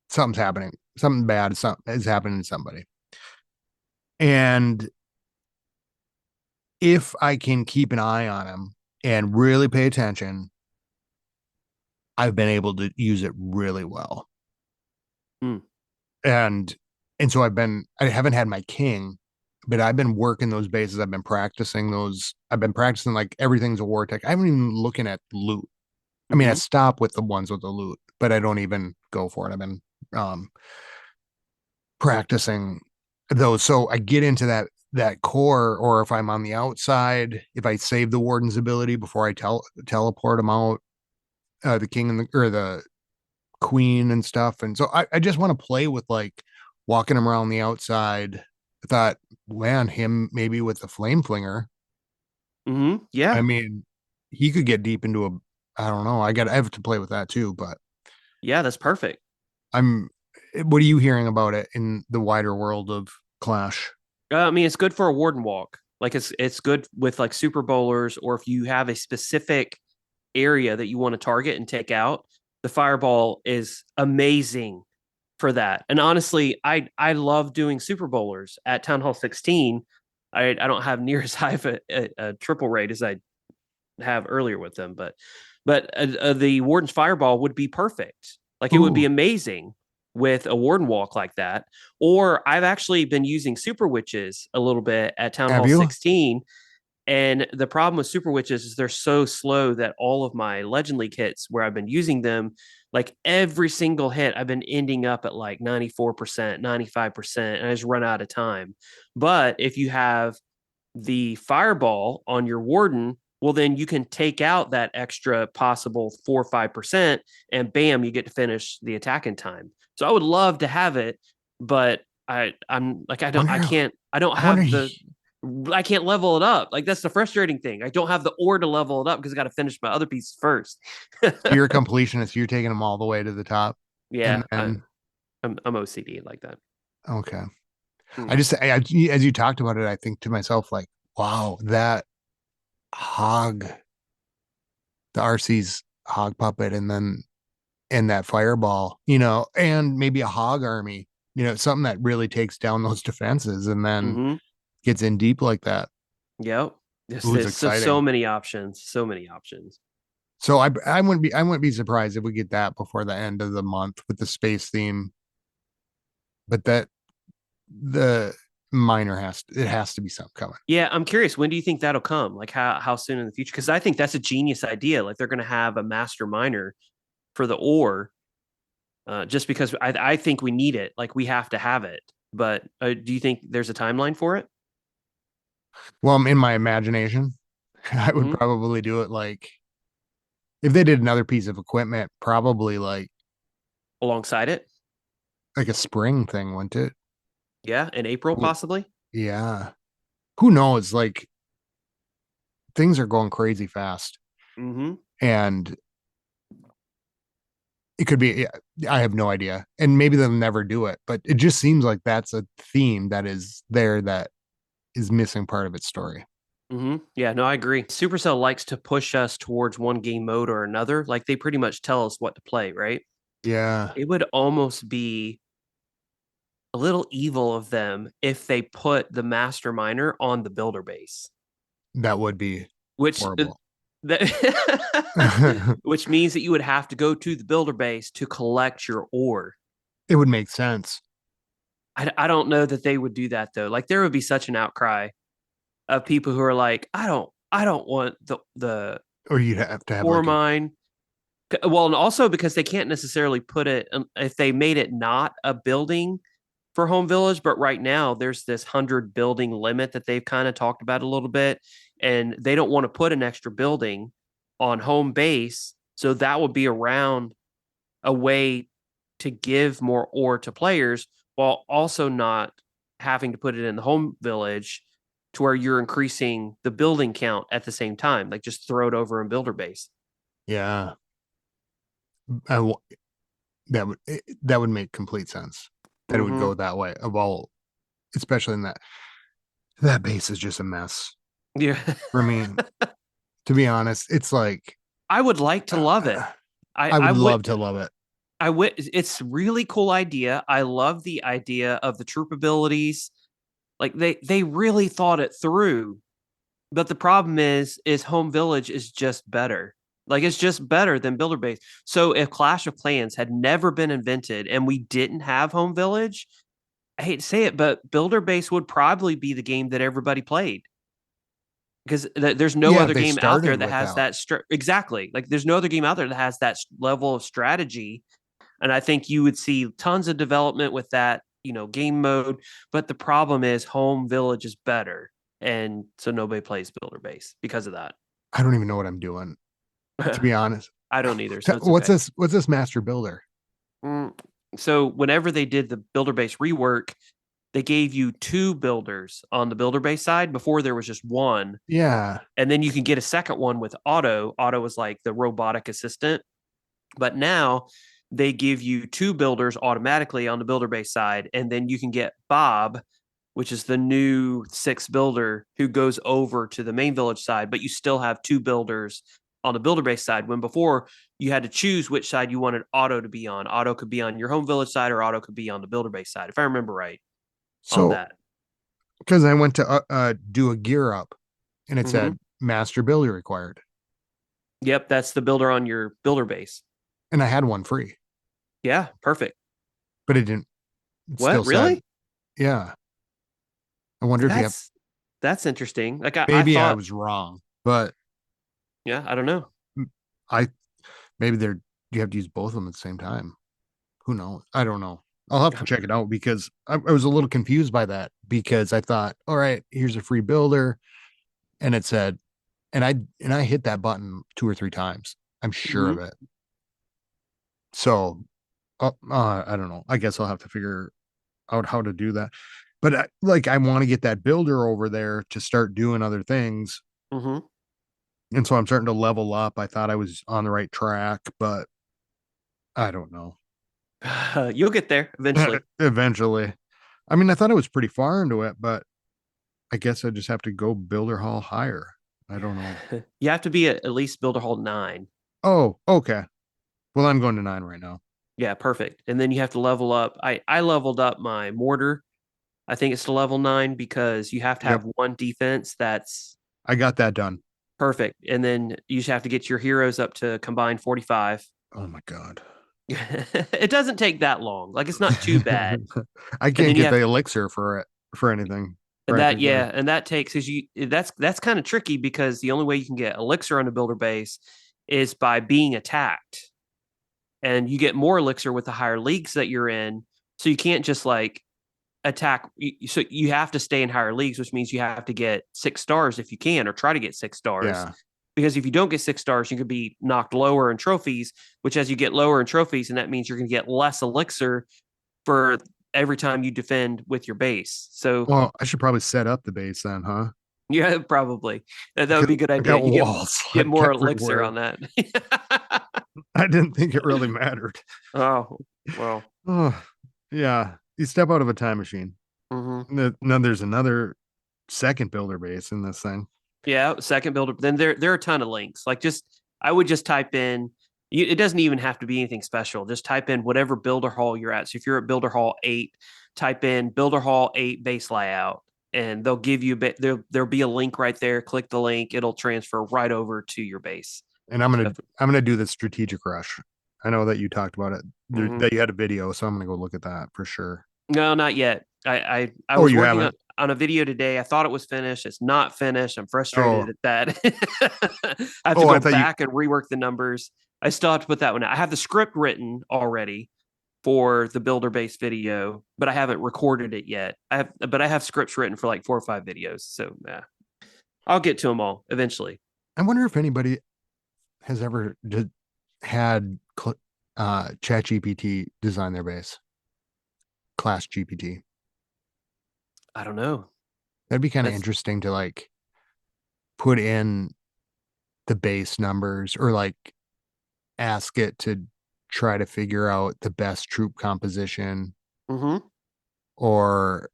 something's happening. Something bad is happening to somebody. And if I can keep an eye on him and really pay attention, I've been able to use it really well. Mm. And so I haven't had my king, but I've been working those bases. I've been practicing those. I've been practicing like everything's a war tech. I haven't even looking at loot. I mean, I Mm-hmm. stop with the ones with the loot, but I don't even go for it. I've been um practicing those. So I get into that core, or if I'm on the outside, if I save the warden's ability before I teleport him out, the king and the queen and stuff. And so I just want to play with like walking him around the outside. I thought, man, him maybe with the flame flinger. Mm-hmm. Yeah. I mean, he could get deep into a I don't know. I have to play with that too, but Yeah, that's perfect. I'm what are you hearing about it in the wider world of Clash? I mean, it's good for a Warden walk. Like it's good with like super bowlers, or if you have a specific area that you want to target and take out, the fireball is amazing for that. And honestly, I love doing super bowlers at Town Hall 16. I don't have near as high of a triple rate as I have earlier with them, but the Warden's fireball would be perfect. Like it would be Ooh, amazing with a Warden walk like that. Or I've actually been using super witches a little bit at Town have Hall you? 16. And the problem with super witches is they're so slow that all of my Legend League hits where I've been using them, like every single hit, I've been ending up at like 94%, 95%, and I just run out of time. But if you have the fireball on your warden, well, then you can take out that extra possible 4 or 5%, and bam, you get to finish the attack in time. So I would love to have it, but I'm like, Wonder I don't I wonder have I can't level it up. Like that's the frustrating thing. I don't have the ore to level it up because I got to finish my other pieces first. so you're a completionist, you're taking them all the way to the top. And Yeah, then I'm OCD like that. okay. Mm. As you talked about it, I think to myself, like, wow, that hog, the RC's hog puppet, and that fireball, and maybe a hog army, something that really takes down those defenses and then Mm-hmm. gets in deep like that. Yep. This Ooh, it's is so exciting. many options. So many options. So I wouldn't be surprised if we get that before the end of the month with the space theme, but that the minor has to be something coming. Yeah, I'm curious. When do you think that'll come? Like how soon in the future? Because I think that's a genius idea. Like they're going to have a master miner for the ore, just because I think we need it. Like we have to have it. But do you think there's a timeline for it? Well, I'm in my imagination. I would Hmm. probably do it like if they did another piece of equipment, probably Alongside it. like a spring thing, wouldn't it? Yeah, in April Well, possibly. yeah. Who knows? Like things are going crazy fast. Hmm. And it could be, I have no idea. And maybe they'll never do it, but it just seems like that's a theme that is there that is missing part of its story. Hmm. Yeah, no, I agree. Supercell likes to push us towards one game mode or another. Like they pretty much tell us what to play, right? Yeah, It would almost be a little evil of them if they put the master miner on the builder base, that would be which horrible. that which means that you would have to go to the builder base to collect your ore. It would make sense. I don't know that they would do that though. Like there would be such an outcry of people who are like, I don't want the Or you'd have to have ore like a, mine. Well, and also because they can't necessarily put it if they made it not a building for home village, but right now there's this 100 building limit that they've kind of talked about a little bit, and they don't want to put an extra building on home base, so that would be around a way to give more ore to players while also not having to put it in the home village to where you're increasing the building count at the same time. Like just throw it over in builder base. yeah, I, that would make complete sense that it would Mm-hmm. go that way of all, especially in that base is just a mess. Yeah. For me, to be honest, it's like I would like to love it. uh, I I I would would love to love it. I would it's really cool idea. I love the idea of the troop abilities. Like they really thought it through. But the problem is home village is just better. Like it's just better than builder base. So if Clash of Clans had never been invented and we didn't have home village, I hate to say it, but builder base would probably be the game that everybody played because there's no Yeah, if other they game out there started that has without, that exactly. Like there's no other game out there that has that level of strategy, and I think you would see tons of development with that, game mode. But the problem is home village is better, and so nobody plays builder base because of that. I don't even know what I'm doing, to be honest. I don't either, so it's What's okay. this? What's this master builder? Mm. So whenever they did the builder base rework, they gave you two builders on the builder base side. Before there was just one, Yeah, and then you can get a second one with auto. Auto was like the robotic assistant, but now they give you two builders automatically on the builder base side, and then you can get Bob, which is the new sixth builder who goes over to the main village side, but you still have two builders on the builder base side. When before you had to choose which side you wanted auto to be on. Auto could be on your home village side, or auto could be on the builder base side, if I remember right on so that. because I went to do a gear up, and it Mm-hmm. said master builder required, Yep, that's the builder on your builder base. and I had one free, Yeah, perfect. but it didn't. It still What said, really? yeah. I wonder if you have. That's interesting. Like I Maybe I thought, was wrong, but yeah, I don't know. I maybe they're you have to use both of them at the same time. Who knows? I don't know. I'll have to check it out because I was a little confused by that because I thought, all right, here's a free builder, and it said, and I hit that button two or three times. I'm sure Mm-hmm. of it. So I don't know. I guess I'll have to figure out how to do that. But I want to get that builder over there to start doing other things, Mm-hmm. and so I'm starting to level up. I thought I was on the right track, but I don't know. You'll get there eventually. Eventually, I mean, I thought I was pretty far into it, but I guess I just have to go builder hall higher. I don't know. You have to be at least builder hold 9. Oh, okay. Well, I'm going to 9 right now. Yeah, perfect. And then you have to level up. I leveled up my mortar. I think it's to level 9 because you have to Yep. have one defense that's I got that done. perfect. And then you just have to get your heroes up to combined 45. Oh my god. It doesn't take that long. Like it's not too bad. I And can't then you get have the elixir for it for anything. and that Practically. yeah, and that takes because you that's kind of tricky because the only way you can get elixir on a builder base is by being attacked. And you get more elixir with the higher leagues that you're in. So you can't just like attack. So you have to stay in higher leagues, which means you have to get 6 stars if you can, or try to get 6 stars. Yeah. Because if you don't get 6 stars, you could be knocked lower in trophies, which as you get lower in trophies, and that means you're going to get less elixir for every time you defend with your base. So Well, I should probably set up the base then, huh? yeah, probably that would Because be a good I idea. got You walls get like more elixir everywhere. on that. I didn't think it really mattered. Oh well. Oh, yeah. You step out of a time machine. Mm-hmm. No, there's another second builder base in this thing. Yeah, second builder. Then there are a ton of links. Like just I would just type in. It doesn't even have to be anything special. Just type in whatever builder hall you're at. So if you're at builder hall 8, type in builder hall 8 base layout, and they'll give you there'll be a link right there. Click the link. It'll transfer right over to your base. And So, I'm gonna do the strategic rush. I know that you talked about it, mhm. that you had a video, so I'm gonna go look at that for sure. No, not yet. I Oh, was you working haven't? on a video today. I thought it was finished. It's not finished. I'm Oh, frustrated at that. I have to oh, I go thought you. back and rework the numbers. I still have to put that one out. I have the script written already for the builder based video, but I haven't recorded it yet. I have scripts written for like 4 or 5 videos. So yeah, I'll get to them all eventually. I wonder if anybody has ever had Chat GPT design their base, Class GPT. I don't know. That'd be kind of That's interesting to like put in the base numbers or like ask it to try to figure out the best troop composition mm-hmm. or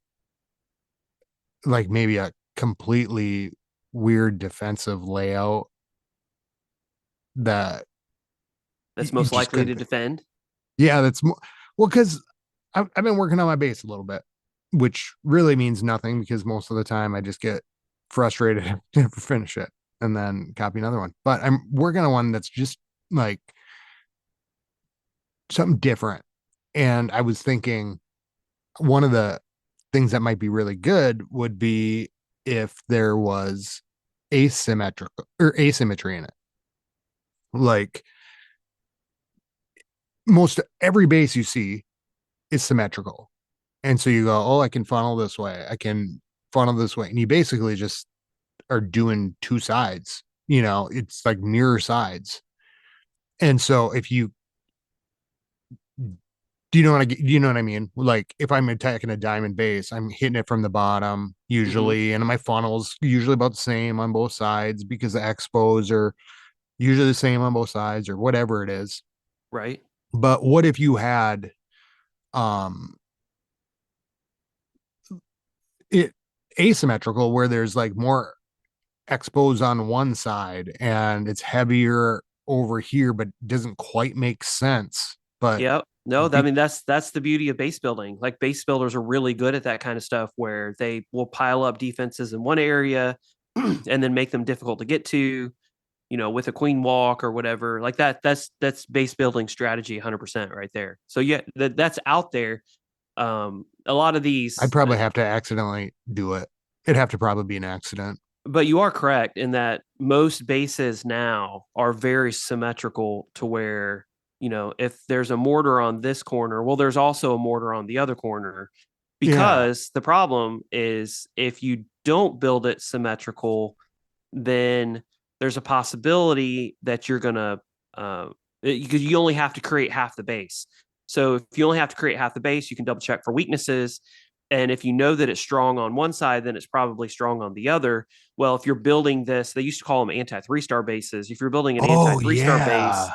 like maybe a completely weird defensive layout that That's you most just likely couldn't to think. defend. Yeah, that's well, because I've been working on my base a little bit, which really means nothing because most of the time I just get frustrated and never finish it and then copy another one. But I'm working on one that's just like something different. And I was thinking one of the things that might be really good would be if there was asymmetrical or asymmetry in it. Like most every base you see is symmetrical. And so you go, oh, I can funnel this way. I can funnel this way. And you basically just are doing two sides. It's like mirror sides. And so if you do you know what I mean? Like if I'm attacking a diamond base, I'm hitting it from the bottom Mm-hmm. usually, and my funnel's usually about the same on both sides because the expos are usually the same on both sides or whatever it is. Right. But what if you had um it asymmetrical where there's like more expos on one side and it's heavier over here, but doesn't quite make sense. But Yep. No, I be, mean that's the beauty of base building. Like base builders are really good at that kind of stuff where they will pile up defenses in one area and then make them difficult to get to, with a queen walk or whatever. Like that's base building strategy 100% right there. So yeah, that's out there. A lot of I'd these probably have to accidentally do it. It'd have to probably be an accident. but you are correct in that most bases now are very symmetrical to where, if there's a mortar on this corner, well, there's also a mortar on the other corner. Yeah. Because the problem is if you don't build it symmetrical, then there's a possibility that you're going to, because you only have to create half the base. So if you only have to create half the base, you can double check for weaknesses. And if you know that it's strong on one side, then it's probably strong on the other. Well, if you're building this, they used to call them anti 3 star bases. If you're building an anti Oh 3 star base, yeah.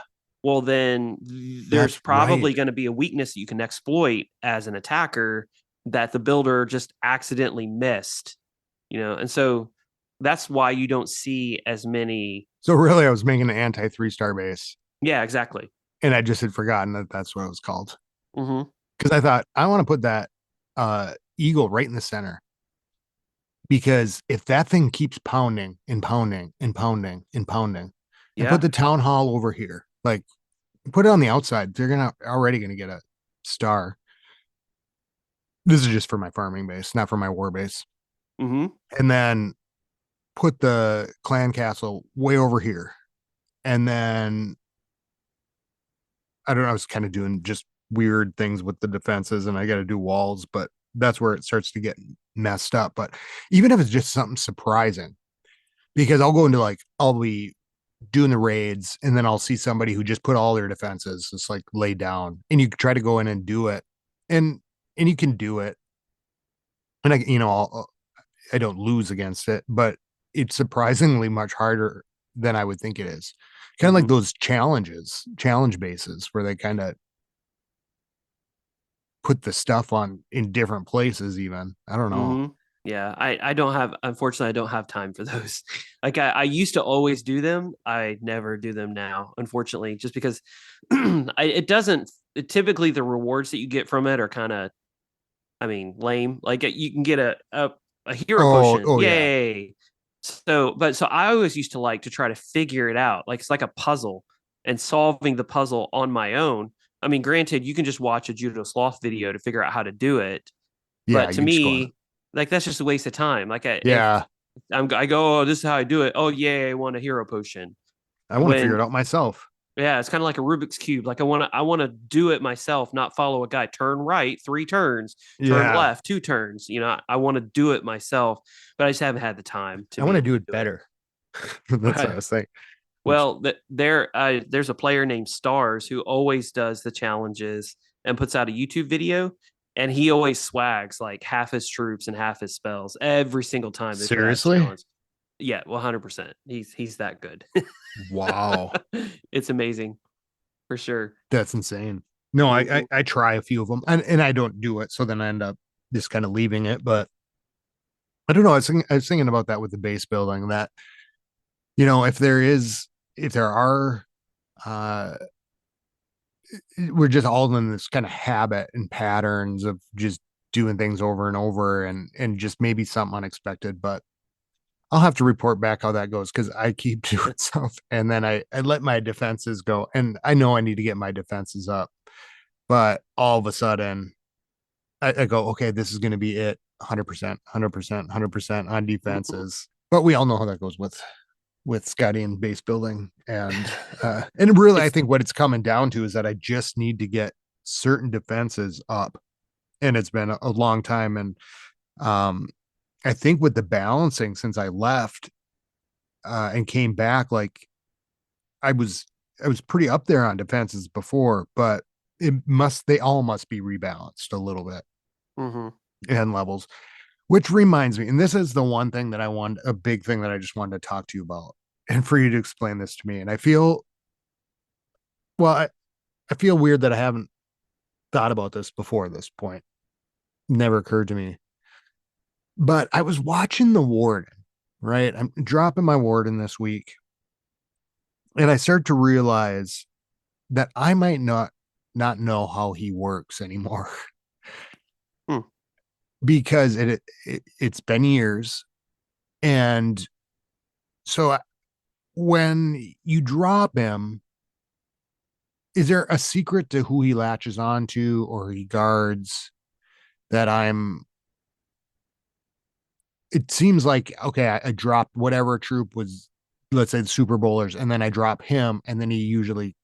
well, then there's That's right. probably going to be a weakness that you can exploit as an attacker that the builder just accidentally missed, and so that's why you don't see as many. So really I was making an anti 3-star base Yeah, exactly. and I just had forgotten that that's what it was called. Mm-hmm. Because I thought I want to put that eagle right in the center. Because if that thing keeps pounding and pounding and pounding and pounding, and put Yeah. the town hall over here, like put it on the outside, they're already gonna get a star. This is just for my farming base, not for my war base. Mm-hmm. And then put the clan castle way over here. And then I don't know, I was kind of doing just weird things with the defenses and I got to do walls, but that's where it starts to get messed up. But even if it's just something surprising, because I'll go into like, I'll be doing the raids and then I'll see somebody who just put all their defenses just like laid down, and you try to go in and do it, and you can do it, and I don't lose against it, but it's surprisingly much harder than I would think it is. Kind of like Mm-hmm. those challenge bases where they kind of put the stuff on in different places. Even I don't know. Mm-hmm. Yeah, I don't have, unfortunately I don't have time for those. Like I used to always do them. I never do them now, unfortunately, just because it doesn't typically the rewards that you get from it are kind of, I mean, lame. Like you can get a hero Oh, potion. oh yeah, Yay. So I always used to like to try to figure it out. Like it's like a puzzle, and solving the puzzle on my own. I mean, granted, you can just watch a Judo Sloth video to figure out how to do it, yeah. but You to can just go on. me, like that's just a waste of time. Like if Yeah, I go, oh, this is how I do it. Oh, yay, I want a hero potion. I want to figure When it out myself. yeah, it's kind of like a Rubik's cube. Like I want to do it myself, not follow a guy. Turn right 3 turns, turn Yeah, left 2 turns. I want to do it myself, but I just haven't had the time to I be want to able do to it do it. better. That's what I was saying. Which Well, there's a player named Stars who always does the challenges and puts out a YouTube video, and he always swags like half his troops and half his spells every single time they put out a seriously, challenge. Yeah, 100%. He's that good. wow, It's amazing for sure. that's insane. No, Mhm. I try a few of them, and I don't do it, so then I end up just kind of leaving it. But I don't know. I was thinking about that with the base building. That if if there are, uh, we're just all in this kind of habit and patterns of just doing things over and over, and just maybe something unexpected. But I'll have to report back how that goes, because I keep doing stuff and then I let my defenses go, and I know I need to get my defenses up, but all of a sudden I go, okay, this is going to be it, 100%, 100%, 100% on defenses. But we all know how that goes with Scotty and base building, and really I It's think what it's coming down to is that I just need to get certain defenses up, and it's been a long time. And um I think with the balancing since I left and came back, like I was I was pretty up there on defenses before, but they all must be rebalanced a little bit mhm. and levels. Which reminds me, and this is the one thing that a big thing that I just wanted to talk to you about, and for you to explain this to me. And I feel, well, I feel weird that I haven't thought about this before this point. Never occurred to me. But I was watching the Warden, right? I'm dropping my Warden this week, and I start to realize that I might not know how he works anymore Hmm. because it's been years. And so when you drop him, is there a secret to who he latches on to or he guards that it seems like, okay, I dropped whatever troop was, let's say the Super Bowlers, and then I drop him, and then he usually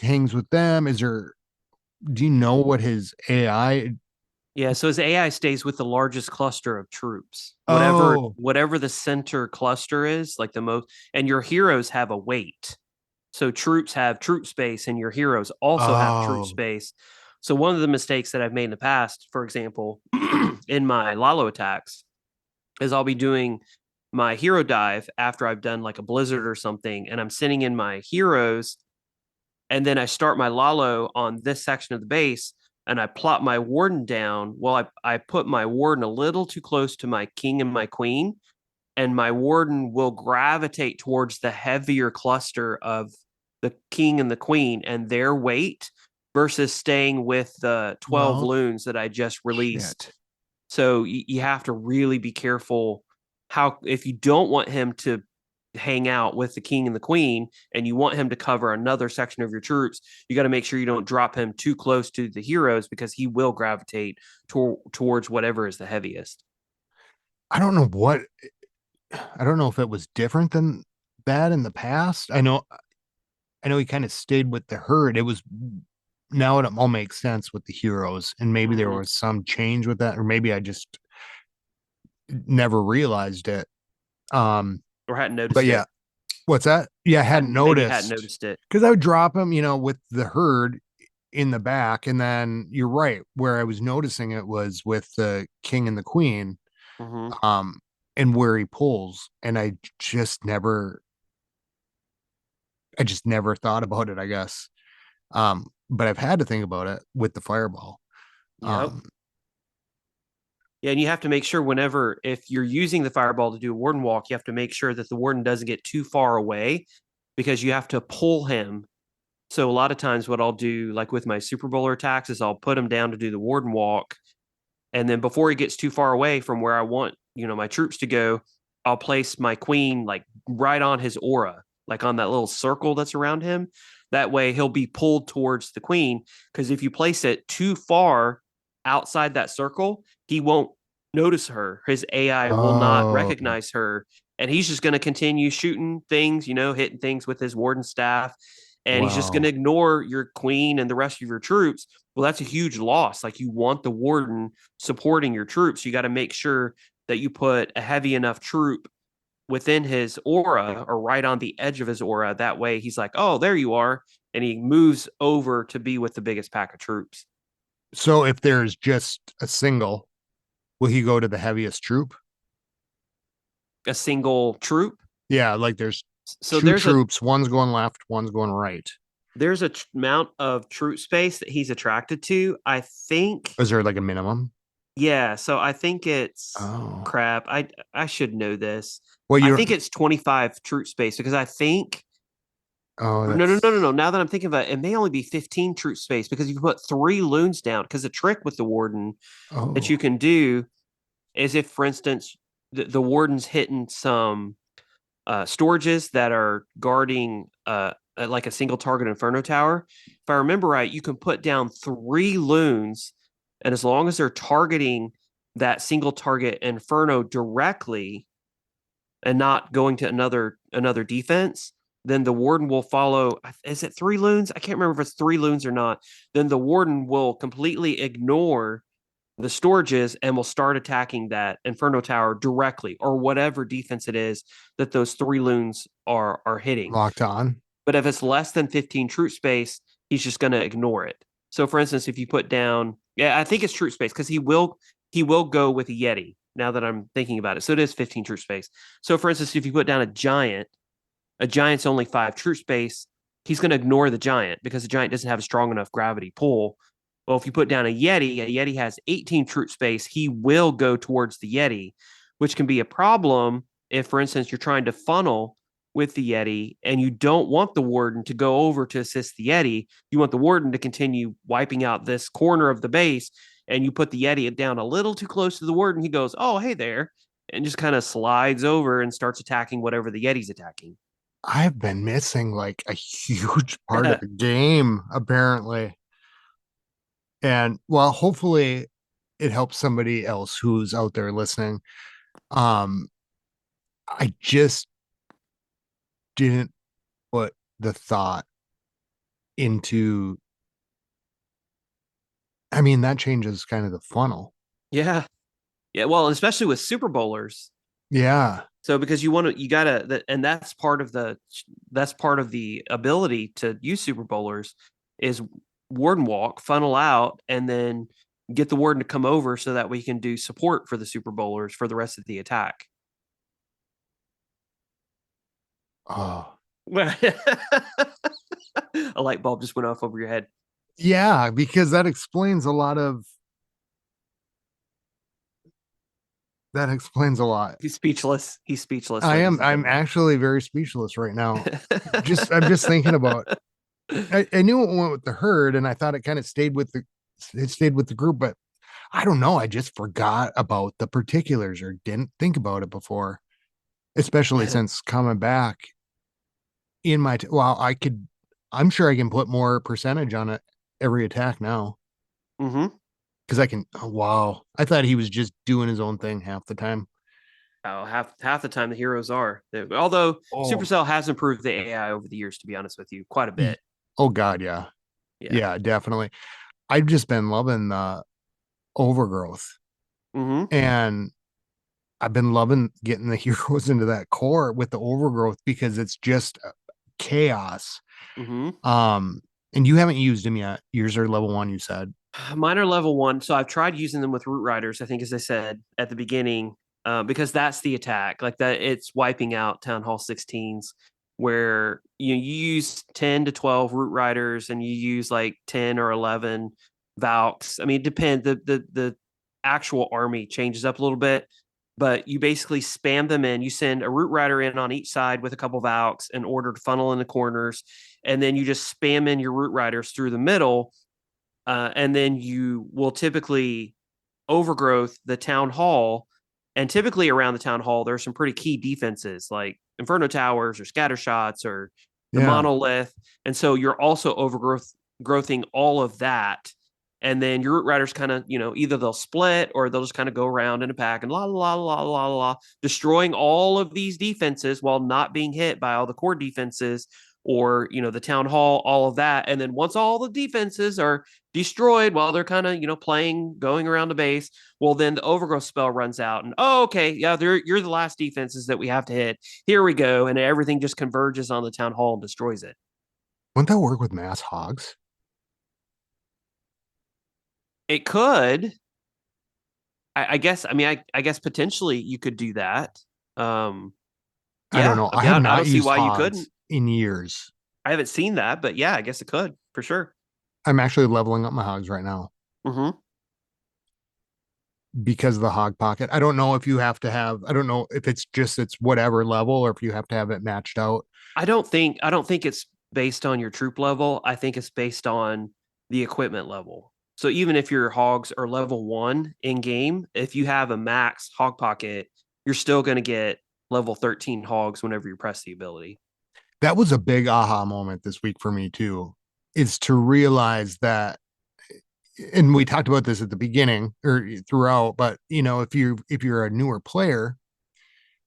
hangs with them. Do you know what his AI? Yeah, so his AI stays with the largest cluster of troops. Whatever Oh, whatever the center cluster is, like the most, and your heroes have a weight. So troops have troop space and your heroes also have troop oh, space. So one of the mistakes that I've made in the past, for example, in my Lalo attacks, is I'll be doing my hero dive after I've done like a blizzard or something, and I'm sitting in my heroes, and then I start my Lalo on this section of the base, and I plop my warden down. Well, I put my warden a little too close to my king and my queen, and my warden will gravitate towards the heavier cluster of the king and the queen and their weight versus staying with the 12 well, loons that I just released. shit. So you have to really be careful how, if you don't want him to hang out with the king and the queen and you want him to cover another section of your troops, you got to make sure you don't drop him too close to the heroes because he will gravitate towards whatever is the heaviest. I don't know what, I don't know if it was different than that in the past. I know he kind of stayed with the herd. It was now it all makes sense with the heroes, and maybe there Hmm. was some change with that, or maybe I just never realized it. Um, Or hadn't but noticed yeah, it. what's that? Yeah, I hadn't Hadn't maybe hadn't noticed noticed it. because I would drop him, with the herd in the back, and then you're right, where I was noticing it was with the king and the queen, Hmm. um, and where he pulls, and just never, I just never thought about it, I guess. But I've had to think about it with the fireball. Yep. Um, Yeah, and you have to make sure whenever if you're using the fireball to do a warden walk, you have to make sure that the warden doesn't get too far away because you have to pull him. So a lot of times what I'll do like with my Super Bowler attacks is I'll put him down to do the warden walk, and then before he gets too far away from where I want, my troops to go, I'll place my queen like right on his aura, like on that little circle that's around him. That way he'll be pulled towards the queen. Because if you place it too far outside that circle, he won't notice her. His AI will not oh, recognize her. And he's just going to continue shooting things, hitting things with his warden staff. And he's just going to wow. ignore your queen and the rest of your troops. Well, that's a huge loss. Like you want the warden supporting your troops. You got to make sure that you put a heavy enough troop within his aura or right on the edge of his aura. That way he's like, oh, there you are. And he moves over to be with the biggest pack of troops. So if there's just a single, will he go to the heaviest troop? A single troop. Yeah, like there's So two there's a troops, one's going left, one's going right. there's a amount of troop space that he's attracted to. I think, Is there like a minimum? yeah. So I think it's Oh, crap. I should know this. well, I you think don't. it's 25 troop space because I think Oh, no, no, no, no, no. that's. Now that I'm thinking about it, it may only be 15 troop space because you put three loons down. Because the trick with the warden that you Oh, can do is if, for instance, the warden's hitting some storages that are guarding like a single target inferno tower. If I remember right, you can put down three loons, and as long as they're targeting that single target inferno directly, and not going to another defense, then the warden will follow. Is it three loons? I can't remember if it's three loons or not. Then the warden will completely ignore the storages and will start attacking that inferno tower directly or whatever defense it is that those three loons are hitting. locked on. But if it's less than 15 troop space, he's just going to ignore it. So for instance, if you put down, yeah, I think it's troop space because he will go with a Yeti now that I'm thinking about it. So it is 15 troop space. So for instance, if you put down a giant's only 5 troop space, he's going to ignore the giant because the giant doesn't have a strong enough gravity pull. Well, if you put down a Yeti has 18 troop space, he will go towards the Yeti, which can be a problem if, for instance, you're trying to funnel with the Yeti and you don't want the warden to go over to assist the Yeti. You want the warden to continue wiping out this corner of the base, and you put the Yeti down a little too close to the warden. He goes, oh, hey there, and just kind of slides over and starts attacking whatever the Yeti's attacking. I've been missing like a huge part of the game, apparently. And well, hopefully it helps somebody else who's out there listening. Um, I just didn't put the thought into, I mean, that changes kind of the funnel. Yeah. Yeah. Well, especially with Super Bowlers. Yeah. So because you gotta, and that's part of the ability to use Super Bowlers is warden walk, funnel out, and then get the warden to come over so that we can do support for the Super Bowlers for the rest of the attack. Oh, A light bulb just went off over your head. yeah, because that explains a lot. He's speechless. He's speechless, ladies and I'm gentlemen. actually very speechless right now. I'm just thinking about, I knew it went with the herd and I thought it stayed with the group, but I don't know. I just forgot about the particulars or didn't think about it before, especially since coming back in well, I'm sure I can put more percentage on it every attack now Mm-hmm. because I can. Oh, wow. I thought he was just doing his own thing half the time. Oh, half the time the heroes are. Although Oh, Supercell has improved the AI over the years, to be honest with you, quite a bit. oh God. Yeah. Yeah. Yeah, definitely. I've just been loving the overgrowth, Mm-hmm. and I've been loving getting the heroes into that core with the overgrowth because it's just chaos. Mm-hmm. Um, and you haven't used them yet. Yours are level 1, you said. Mine are level 1, so I've tried using them with root riders. I think, as I said at the beginning, because that's the attack. Like that, it's wiping out Town Hall 16s, where you use 10 to 12 root riders, and you use like 10 or 11 Valks. I mean, it depends. The actual army changes up a little bit, but you basically spam them in. You send a root rider in on each side with a couple Valks in order to funnel in the corners, and then you just spam in your root riders through the middle, and then you will typically overgrowth the town hall. And typically around the town hall, there's some pretty key defenses like Inferno Towers or Scatter Shots or the Yeah. Monolith. And so you're also overgrowthing all of that. And then your root riders kind of, either they'll split or they'll just kind of go around in a pack and la, destroying all of these defenses while not being hit by all the core defenses or, the town hall, all of that. And then once all the defenses are destroyed while they're kind of, playing, going around the base, well, then the overgrowth spell runs out. And, oh, okay, yeah, you're the last defenses that we have to hit. Here we go. And everything just converges on the town hall and destroys it. Wouldn't that work with mass hogs? It could. I guess. I mean, I guess potentially you could do that. Um, I don't yeah. know. I I mean, have I not don't see used why you couldn't. hogs in years. I haven't seen that, but yeah, I guess it could for sure. I'm actually leveling up my hogs right now Mm-hmm. because of the hog pocket. I don't know if you have to have, I don't know if it's whatever level or if you have to have it matched out. I don't think it's based on your troop level. I think it's based on the equipment level. So even if your hogs are level 1 in game, if you have a max hog pocket, you're still going to get level 13 hogs whenever you press the ability. That was a big aha moment this week for me too, is to realize that, and we talked about this at the beginning or throughout, but if you're a newer player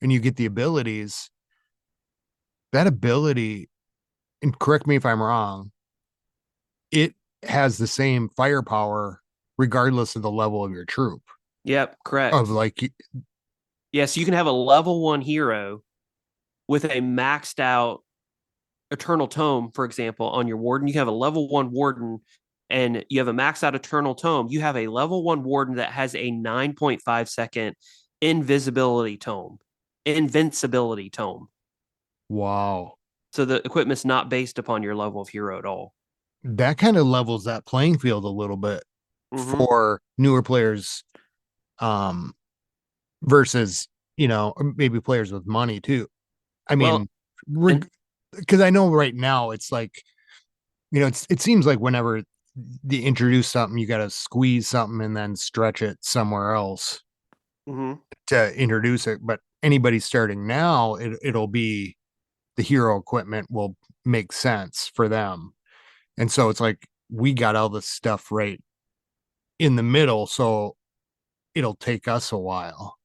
and you get the abilities, that ability, and correct me if I'm wrong, it has the same firepower regardless of the level of your troop. Yep, Of correct. like, Yes, you can have a level 1 hero with a maxed out Eternal Tome, for example, on your Warden. You have a level 1 Warden and you have a maxed out Eternal Tome. You have a level 1 Warden that has a 9.5 second invisibility tome, invincibility tome. wow, So the equipment's not based upon your level of hero at all. that kind of levels that playing field a little bit Mm-hmm. for newer players, um versus maybe players with money too. I Well, mean, and because I know right now it's like, it seems like whenever they introduce something, you got to squeeze something and then stretch it somewhere else mm-hmm. to introduce it. But anybody starting now, it'll be the hero equipment will make sense for them. And so it's like we got all this stuff right in the middle, so it'll take us a while.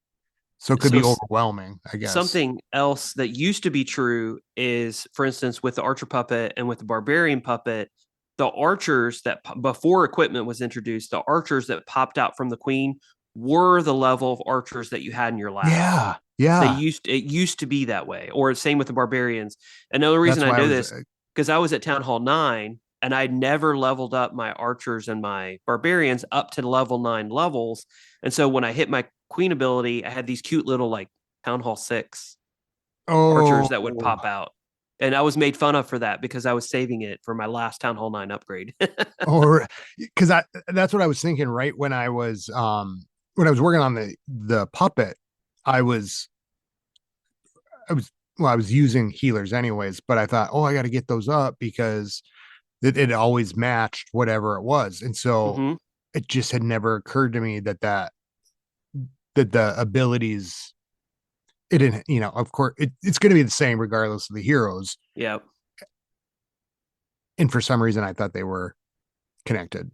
So it could So be overwhelming, I guess. something else that used to be true is, for instance, with the archer puppet and with the barbarian puppet, the archers that before equipment was introduced, the archers that popped out from the queen were the level of archers that you had in your lab. Yeah, They yeah. used it used to be that way, or same with the barbarians. Another reason That's I why I know was this because I was at Town Hall 9 and I never leveled up my archers and my barbarians up to level 9 levels. And so when I hit my queen ability, I had these cute little like Town Hall 6 archers that would oh pop out. And I was made fun of for that because I was saving it for my last Town Hall 9 upgrade. or because I that's what I was thinking right when I was working on the puppet. I was I was I was using healers anyways, but I thought, oh, I got to get those up because it always matched whatever it was. And so Mm-hmm. it just had never occurred to me that the abilities, it didn't, of course it's going to be the same regardless of the heroes. Yeah. And for some reason I thought they were connected,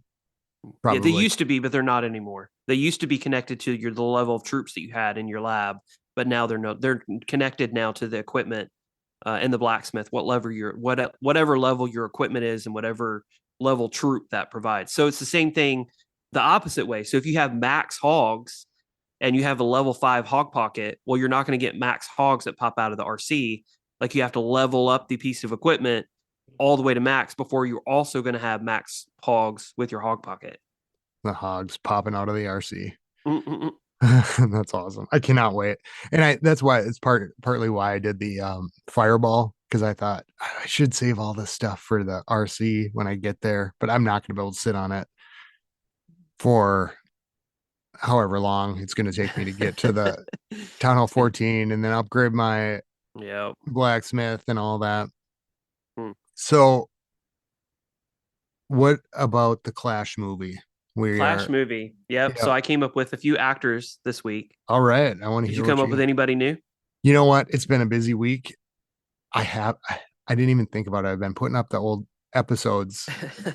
Yeah, they probably. used to be, but they're not anymore. They used to be connected to the level of troops that you had in your lab, but now they're no. They're connected now to the equipment in the blacksmith. Whatever level your equipment is, and whatever level troop that provides. So it's the same thing the opposite way. So if you have max hogs and you have a level 5 hog pocket, well, you're not going to get max hogs that pop out of the RC. Like you have to level up the piece of equipment all the way to max before you're also going to have max hogs with your hog pocket. The hogs popping out of the RC. Mm-mm-mm. That's awesome. I cannot wait. And that's why it's partly why I did the fireball, because I thought I should save all this stuff for the RC when I get there, but I'm not going to be able to sit on it for however long it's going to take me to get to the Town Hall 14 and then upgrade my Yeah. blacksmith and all that. Hmm. So what about the Clash movie? We Clash are, movie. Yep. yeah. So I came up with a few actors this week. All right. I want to Did you hear come what up with anybody new? you know what? It's been a busy week. I didn't even think about it. I've been putting up the old episodes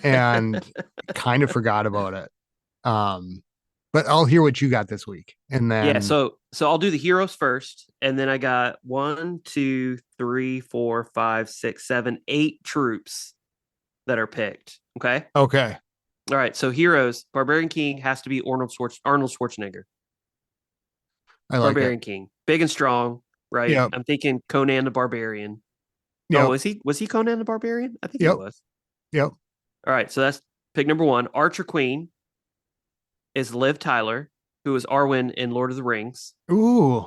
and kind of forgot about it. Um, but I'll hear what you got this week. And Yeah, then so I'll do the heroes first, and then I got 1, 2, 3, 4, 5, 6, 7, 8 troops that are picked. Okay. okay. All right. So heroes, Barbarian King has to be Arnold Schwarzenegger. I like it. Barbarian King, big and strong, right? Yep. I'm thinking Conan the Barbarian. Oh, Yep. was he Conan the Barbarian? I think he Yep. was. Yep. All right. So that's pick number one. Archer Queen is Liv Tyler, who is Arwen in Lord of the Rings. Ooh.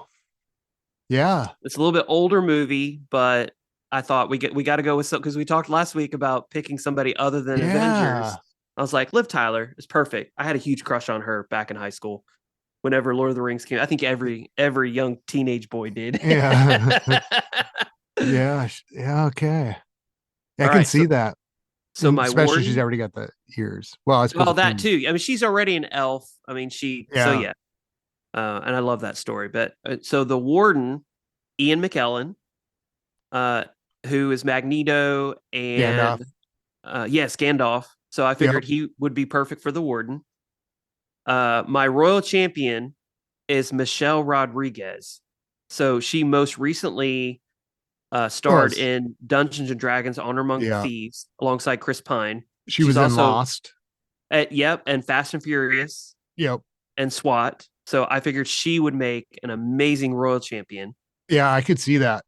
Yeah. It's a little bit older movie, but I thought we got to go with some because we talked last week about picking somebody other than Yeah. Avengers. I was like, Liv Tyler is perfect. I had a huge crush on her back in high school. Whenever Lord of the Rings came, I think every young teenage boy did. Yeah. Yeah. Yeah. Okay. I All can right, see that. so And my especially she's warden, already got the ears. Well, I suppose well, the that queen. too. I mean, she's already an elf. I mean, so Yeah. yeah, and I love that story. But so the warden, Ian McKellen, uh, who is Magneto, Gandalf. and yes, Gandalf. So I Yep. figured he would be perfect for the warden. My royal champion is Michelle Rodriguez. So she most recently starred Was. in Dungeons and Dragons: Honor Among Yeah. Thieves alongside Chris Pine. She She's was in also Lost. yep, and Fast and Furious Yep. and SWAT. So I figured she would make an amazing royal champion. Yeah, I could see that.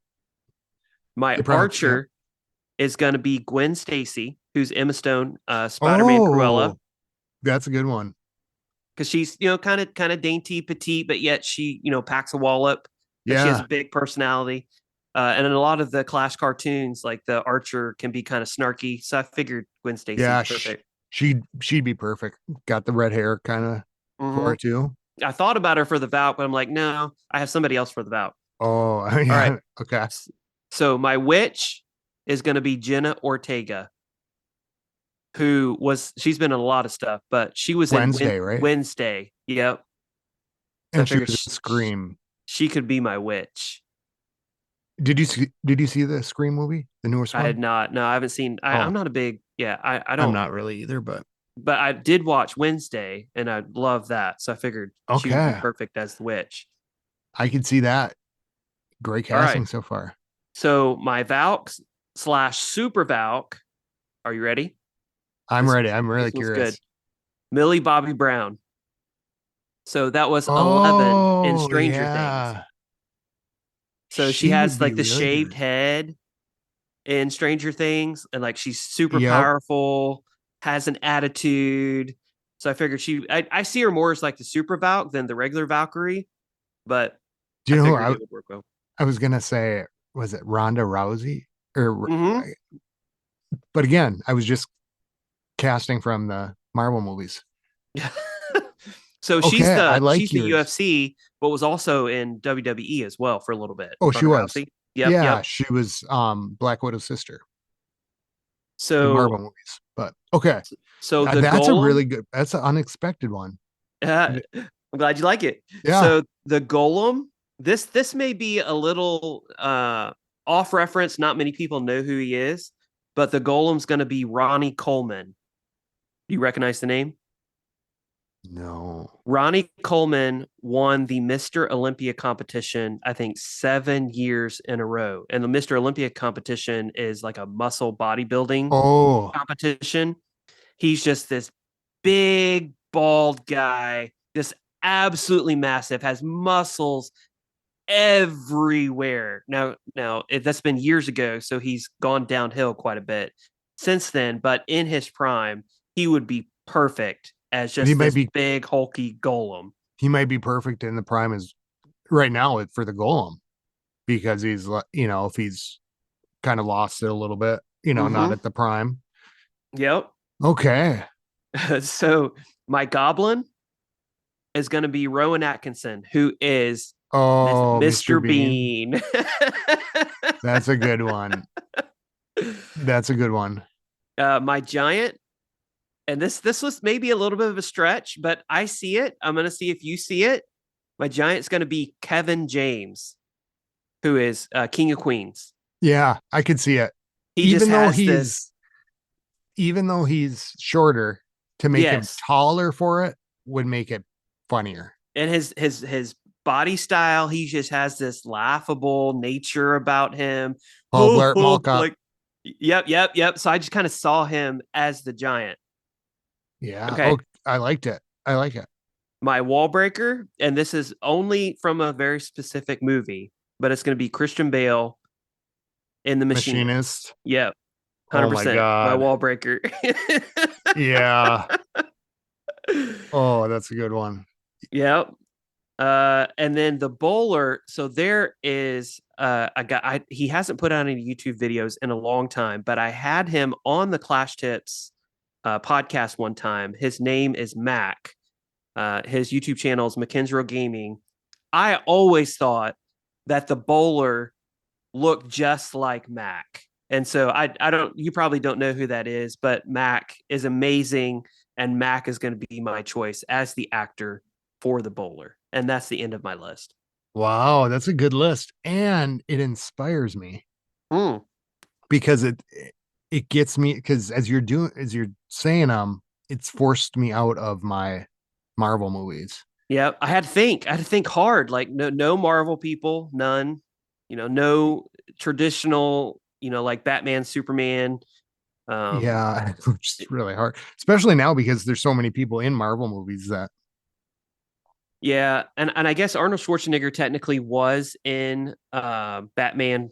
My They probably, yep. archer is going to be Gwen Stacy, who's Emma Stone, Spider-Man Cruella, Oh, that's a good one. because she's kind of dainty, petite, but yet she packs a wallop. Like she has a Yeah. big personality. And in a lot of the Clash cartoons, like the Archer can be kind of snarky. So I figured Gwen Stacy Yeah. perfect. She'd be perfect. Got the red hair kind of for Hmm. it too. I thought about her for the Valk, but I'm like, no, I have somebody else for the Valk. Oh, All right. yeah. Okay. So my witch is going to be Jenna Ortega, she's been in a lot of stuff, but she was in Wednesday, right? Wednesday. Yep. So I And she figured was in Scream. she could be my witch. Did you see the Scream movie? The newest I had one? not. No, I haven't seen. Oh, I'm not a big. Yeah, I I'm don't. not really either, but But I did watch Wednesday, and I love that. So I figured she would be okay. perfect as the witch. I can see that. Great All right. casting so far. So my Valk slash Super Valk. Are you ready? I'm This ready. one's I'm this really one's good. curious. Millie Bobby Brown. So that was 11 in Oh, Stranger Things. yeah. So she She would has be like the really shaved good. head in Stranger Things, and like she's super Yep. powerful, has an attitude. So I figured I see her more as like the super Valk than the regular Valkyrie, but Do I you know who figured it would work well. I was gonna say? Was it Ronda Rousey? Or, Hmm. but again, I was just casting from the Marvel movies. So she's Okay, I the like she's the yours. UFC, but was also in WWE as well for a little bit. Oh, she Ronda was. Rousey. Yep, Yeah, yep. she was Black Widow's sister in So Marvel movies. But okay, so the that's a golem. really good. That's an unexpected one. I'm glad you like it. Yeah. So the golem. This may be a little off reference. Not many people know who he is, but the golem's going to be Ronnie Coleman. Do you recognize the name? No. Ronnie Coleman won the Mr. Olympia competition, I think 7 years in a row. And the Mr. Olympia competition is like a muscle bodybuilding Oh, competition. He's just this big, bald guy, just absolutely massive, has muscles everywhere. That's been years ago, so he's gone downhill quite a bit since then. But in his prime, he would be perfect as And just this big, hulky golem. he might be perfect in the prime as right now for the golem because he's if he's kind of lost it a little bit, not Mm-hmm. at the prime. Yep. Okay. So my goblin is going to be Rowan Atkinson, who is Oh, Mr. Mr. Bean. Bean. That's a good one. That's a good one. My giant, and this was maybe a little bit of a stretch, but I see it. I'm going to see if you see it. My giant's going to be Kevin James, who is King of Queens. Yeah, I could see it. He just Even though has he's this. even though he's shorter, to make him Yes, taller for it would make it funnier. and his body style, he just has this laughable nature about him. Oh, Blurt Mall Cop. Like, yep. So I just kind of saw him as the giant. Yeah. Oh, Okay, I liked it. I like it. my wall breaker, and this is only from a very specific movie, but it's going to be Christian Bale in The Machinist. Machinist. Yep, Oh my 100%. My God. wall breaker. Yeah. Oh, that's a good one. Yep. And then the bowler. So there is a guy. He hasn't put out any YouTube videos in a long time, but I had him on the Clash Tips podcast one time. His name is Mac. His YouTube channel is McKenzie Gaming. I always thought that the bowler looked just like Mac. And so I don't, you probably don't know who that is, but Mac is amazing. And Mac is going to be my choice as the actor for the bowler. And that's the end of my list. Wow, that's a good list. And it inspires me Mm. because it gets me because as you're saying it's forced me out of my Marvel movies. Yeah, I had to think. I had to think hard. Like no Marvel people, none. No traditional. Like Batman, Superman. Um, Yeah, which is really hard, especially now because there's so many people in Marvel movies that yeah, and I guess Arnold Schwarzenegger technically was in Batman.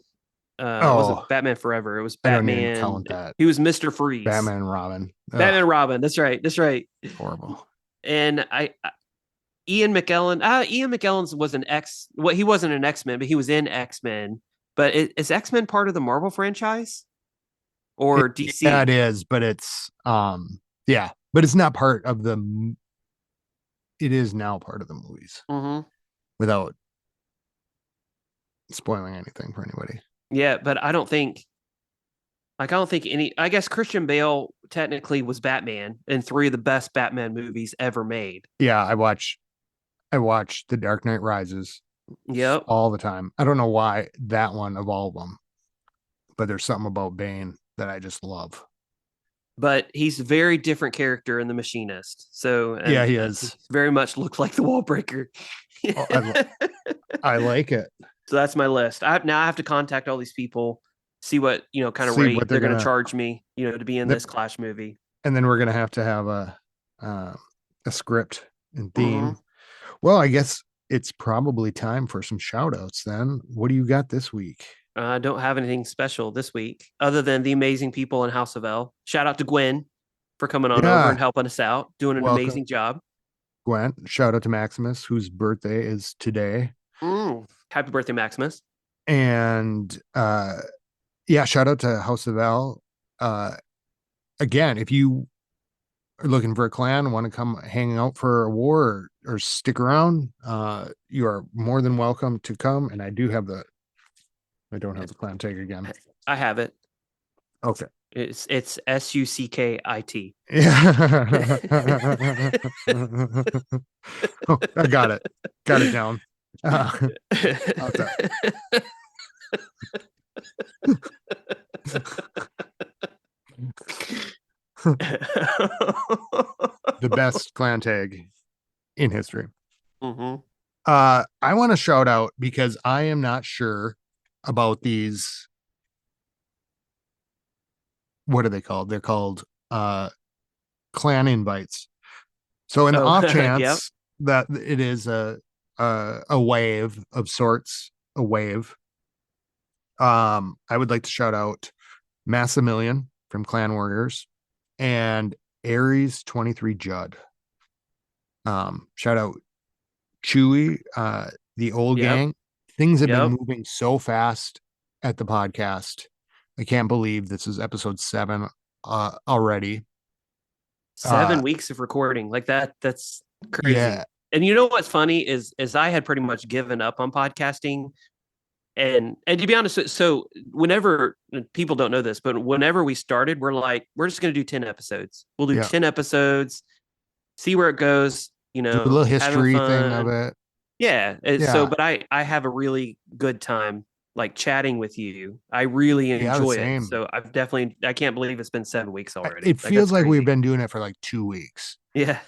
It wasn't oh, Batman Forever. It was I don't even Batman. count that. He was Mister Freeze. Batman and Robin. Ugh, Batman Robin. That's right. That's right. horrible. And Ian McKellen. Ian McKellen's was an X. Well, he wasn't an X Men, but he was in X Men. But is X Men part of the Marvel franchise or Yeah, DC? it is, but it's yeah, but it's not part of it is now part of the movies Mm-hmm. without spoiling anything for anybody. Yeah, but I don't think. Like I don't think any. I guess Christian Bale technically was Batman in three of the best Batman movies ever made. Yeah, I watch The Dark Knight Rises Yep. all the time. I don't know why that one of all of them, but there's something about Bane that I just love. But he's a very different character in The Machinist. So, Yeah, and he he is. very much looked like the Wall Breaker. Oh, I like it. So that's my list. I have to contact all these people, see what kind of See rate what they're they're going to gonna charge me, to be in that, this Clash movie. and then we're gonna have to have uh, a script and Mm-hmm. theme. Well, I guess it's probably time for some shout outs then. What do you got this week? I don't have anything special this week other than the amazing people in House of L. Shout out to Gwen for coming on over Yeah, and helping us out, doing an welcome, amazing job. Gwen. Shout out to Maximus, whose birthday is today. Happy birthday, Maximus. And yeah, shout out to House of L. Uh Again, if you are looking for a clan, want to come hang out for a war or stick around, you are more than welcome to come. And I don't have the clan tag again. I have it. Okay. It's Suckit. Yeah. Oh, I got it. Got it down. Okay. The best clan tag in history. Mm-hmm. I want to shout out because I am not sure about these. What are they called? They're called clan invites. So in the Oh, off yep. chance that it is a wave of sorts, a wave, I would like to shout out Massimilian from Clan Warriors and Aries 23 Judd. Shout out Chewy, the old Yep. gang. Things have been Yep. moving so fast at the podcast. I can't believe this is episode 7 already. 7 weeks of recording like that. That's Yeah, crazy. And you know what's funny is I had pretty much given up on podcasting. And to be honest, so whenever people don't know this, but whenever we started, we're like, we're just going to do 10 episodes. We'll do yeah. 10 episodes, see where it goes, Do a little having history thing of fun. it. Yeah. So, Yeah, but I have a really good time like chatting with you. I really yeah, the enjoy it. same. So I can't believe it's been 7 weeks already. It Like that's feels like we've crazy. been doing it for like 2 weeks. Yeah.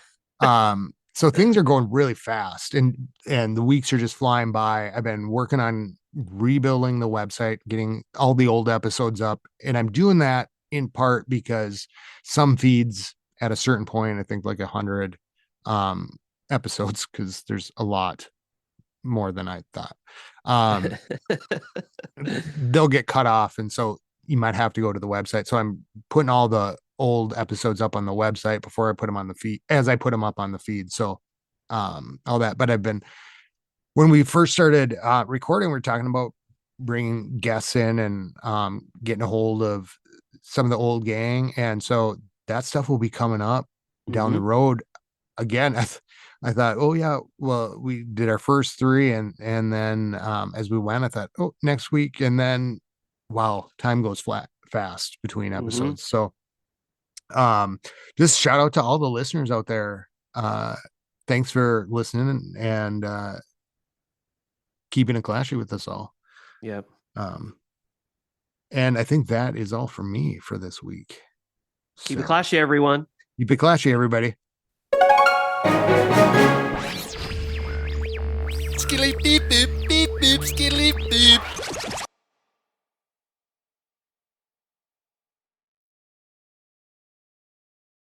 So things are going really fast, and the weeks are just flying by. I've been working on rebuilding the website, getting all the old episodes up, and I'm doing that in part because some feeds at a certain point, I think like 100 um episodes, because there's a lot more than I thought. Um they'll get cut off, and so you might have to go to the website. So I'm putting all the old episodes up on the website before I put them on the feed, as I put them up on the feed. So all that. But I've been, when we first started recording, we are talking about bringing guests in and getting a hold of some of the old gang, and so that stuff will be coming up down the Hmm. road. Again, I thought, oh yeah, well, we did our first 3, and then as we went, I thought, oh, next week, and then wow, time goes fast between Hmm. episodes. So um just shout out to all the listeners out there. Thanks for listening and keeping it clashy with us all. Yep. Um and I think that is all for me for this week. Keep it So clashy, everyone. keep it clashy, everybody. Skilly beep beep beep beep skilly beep.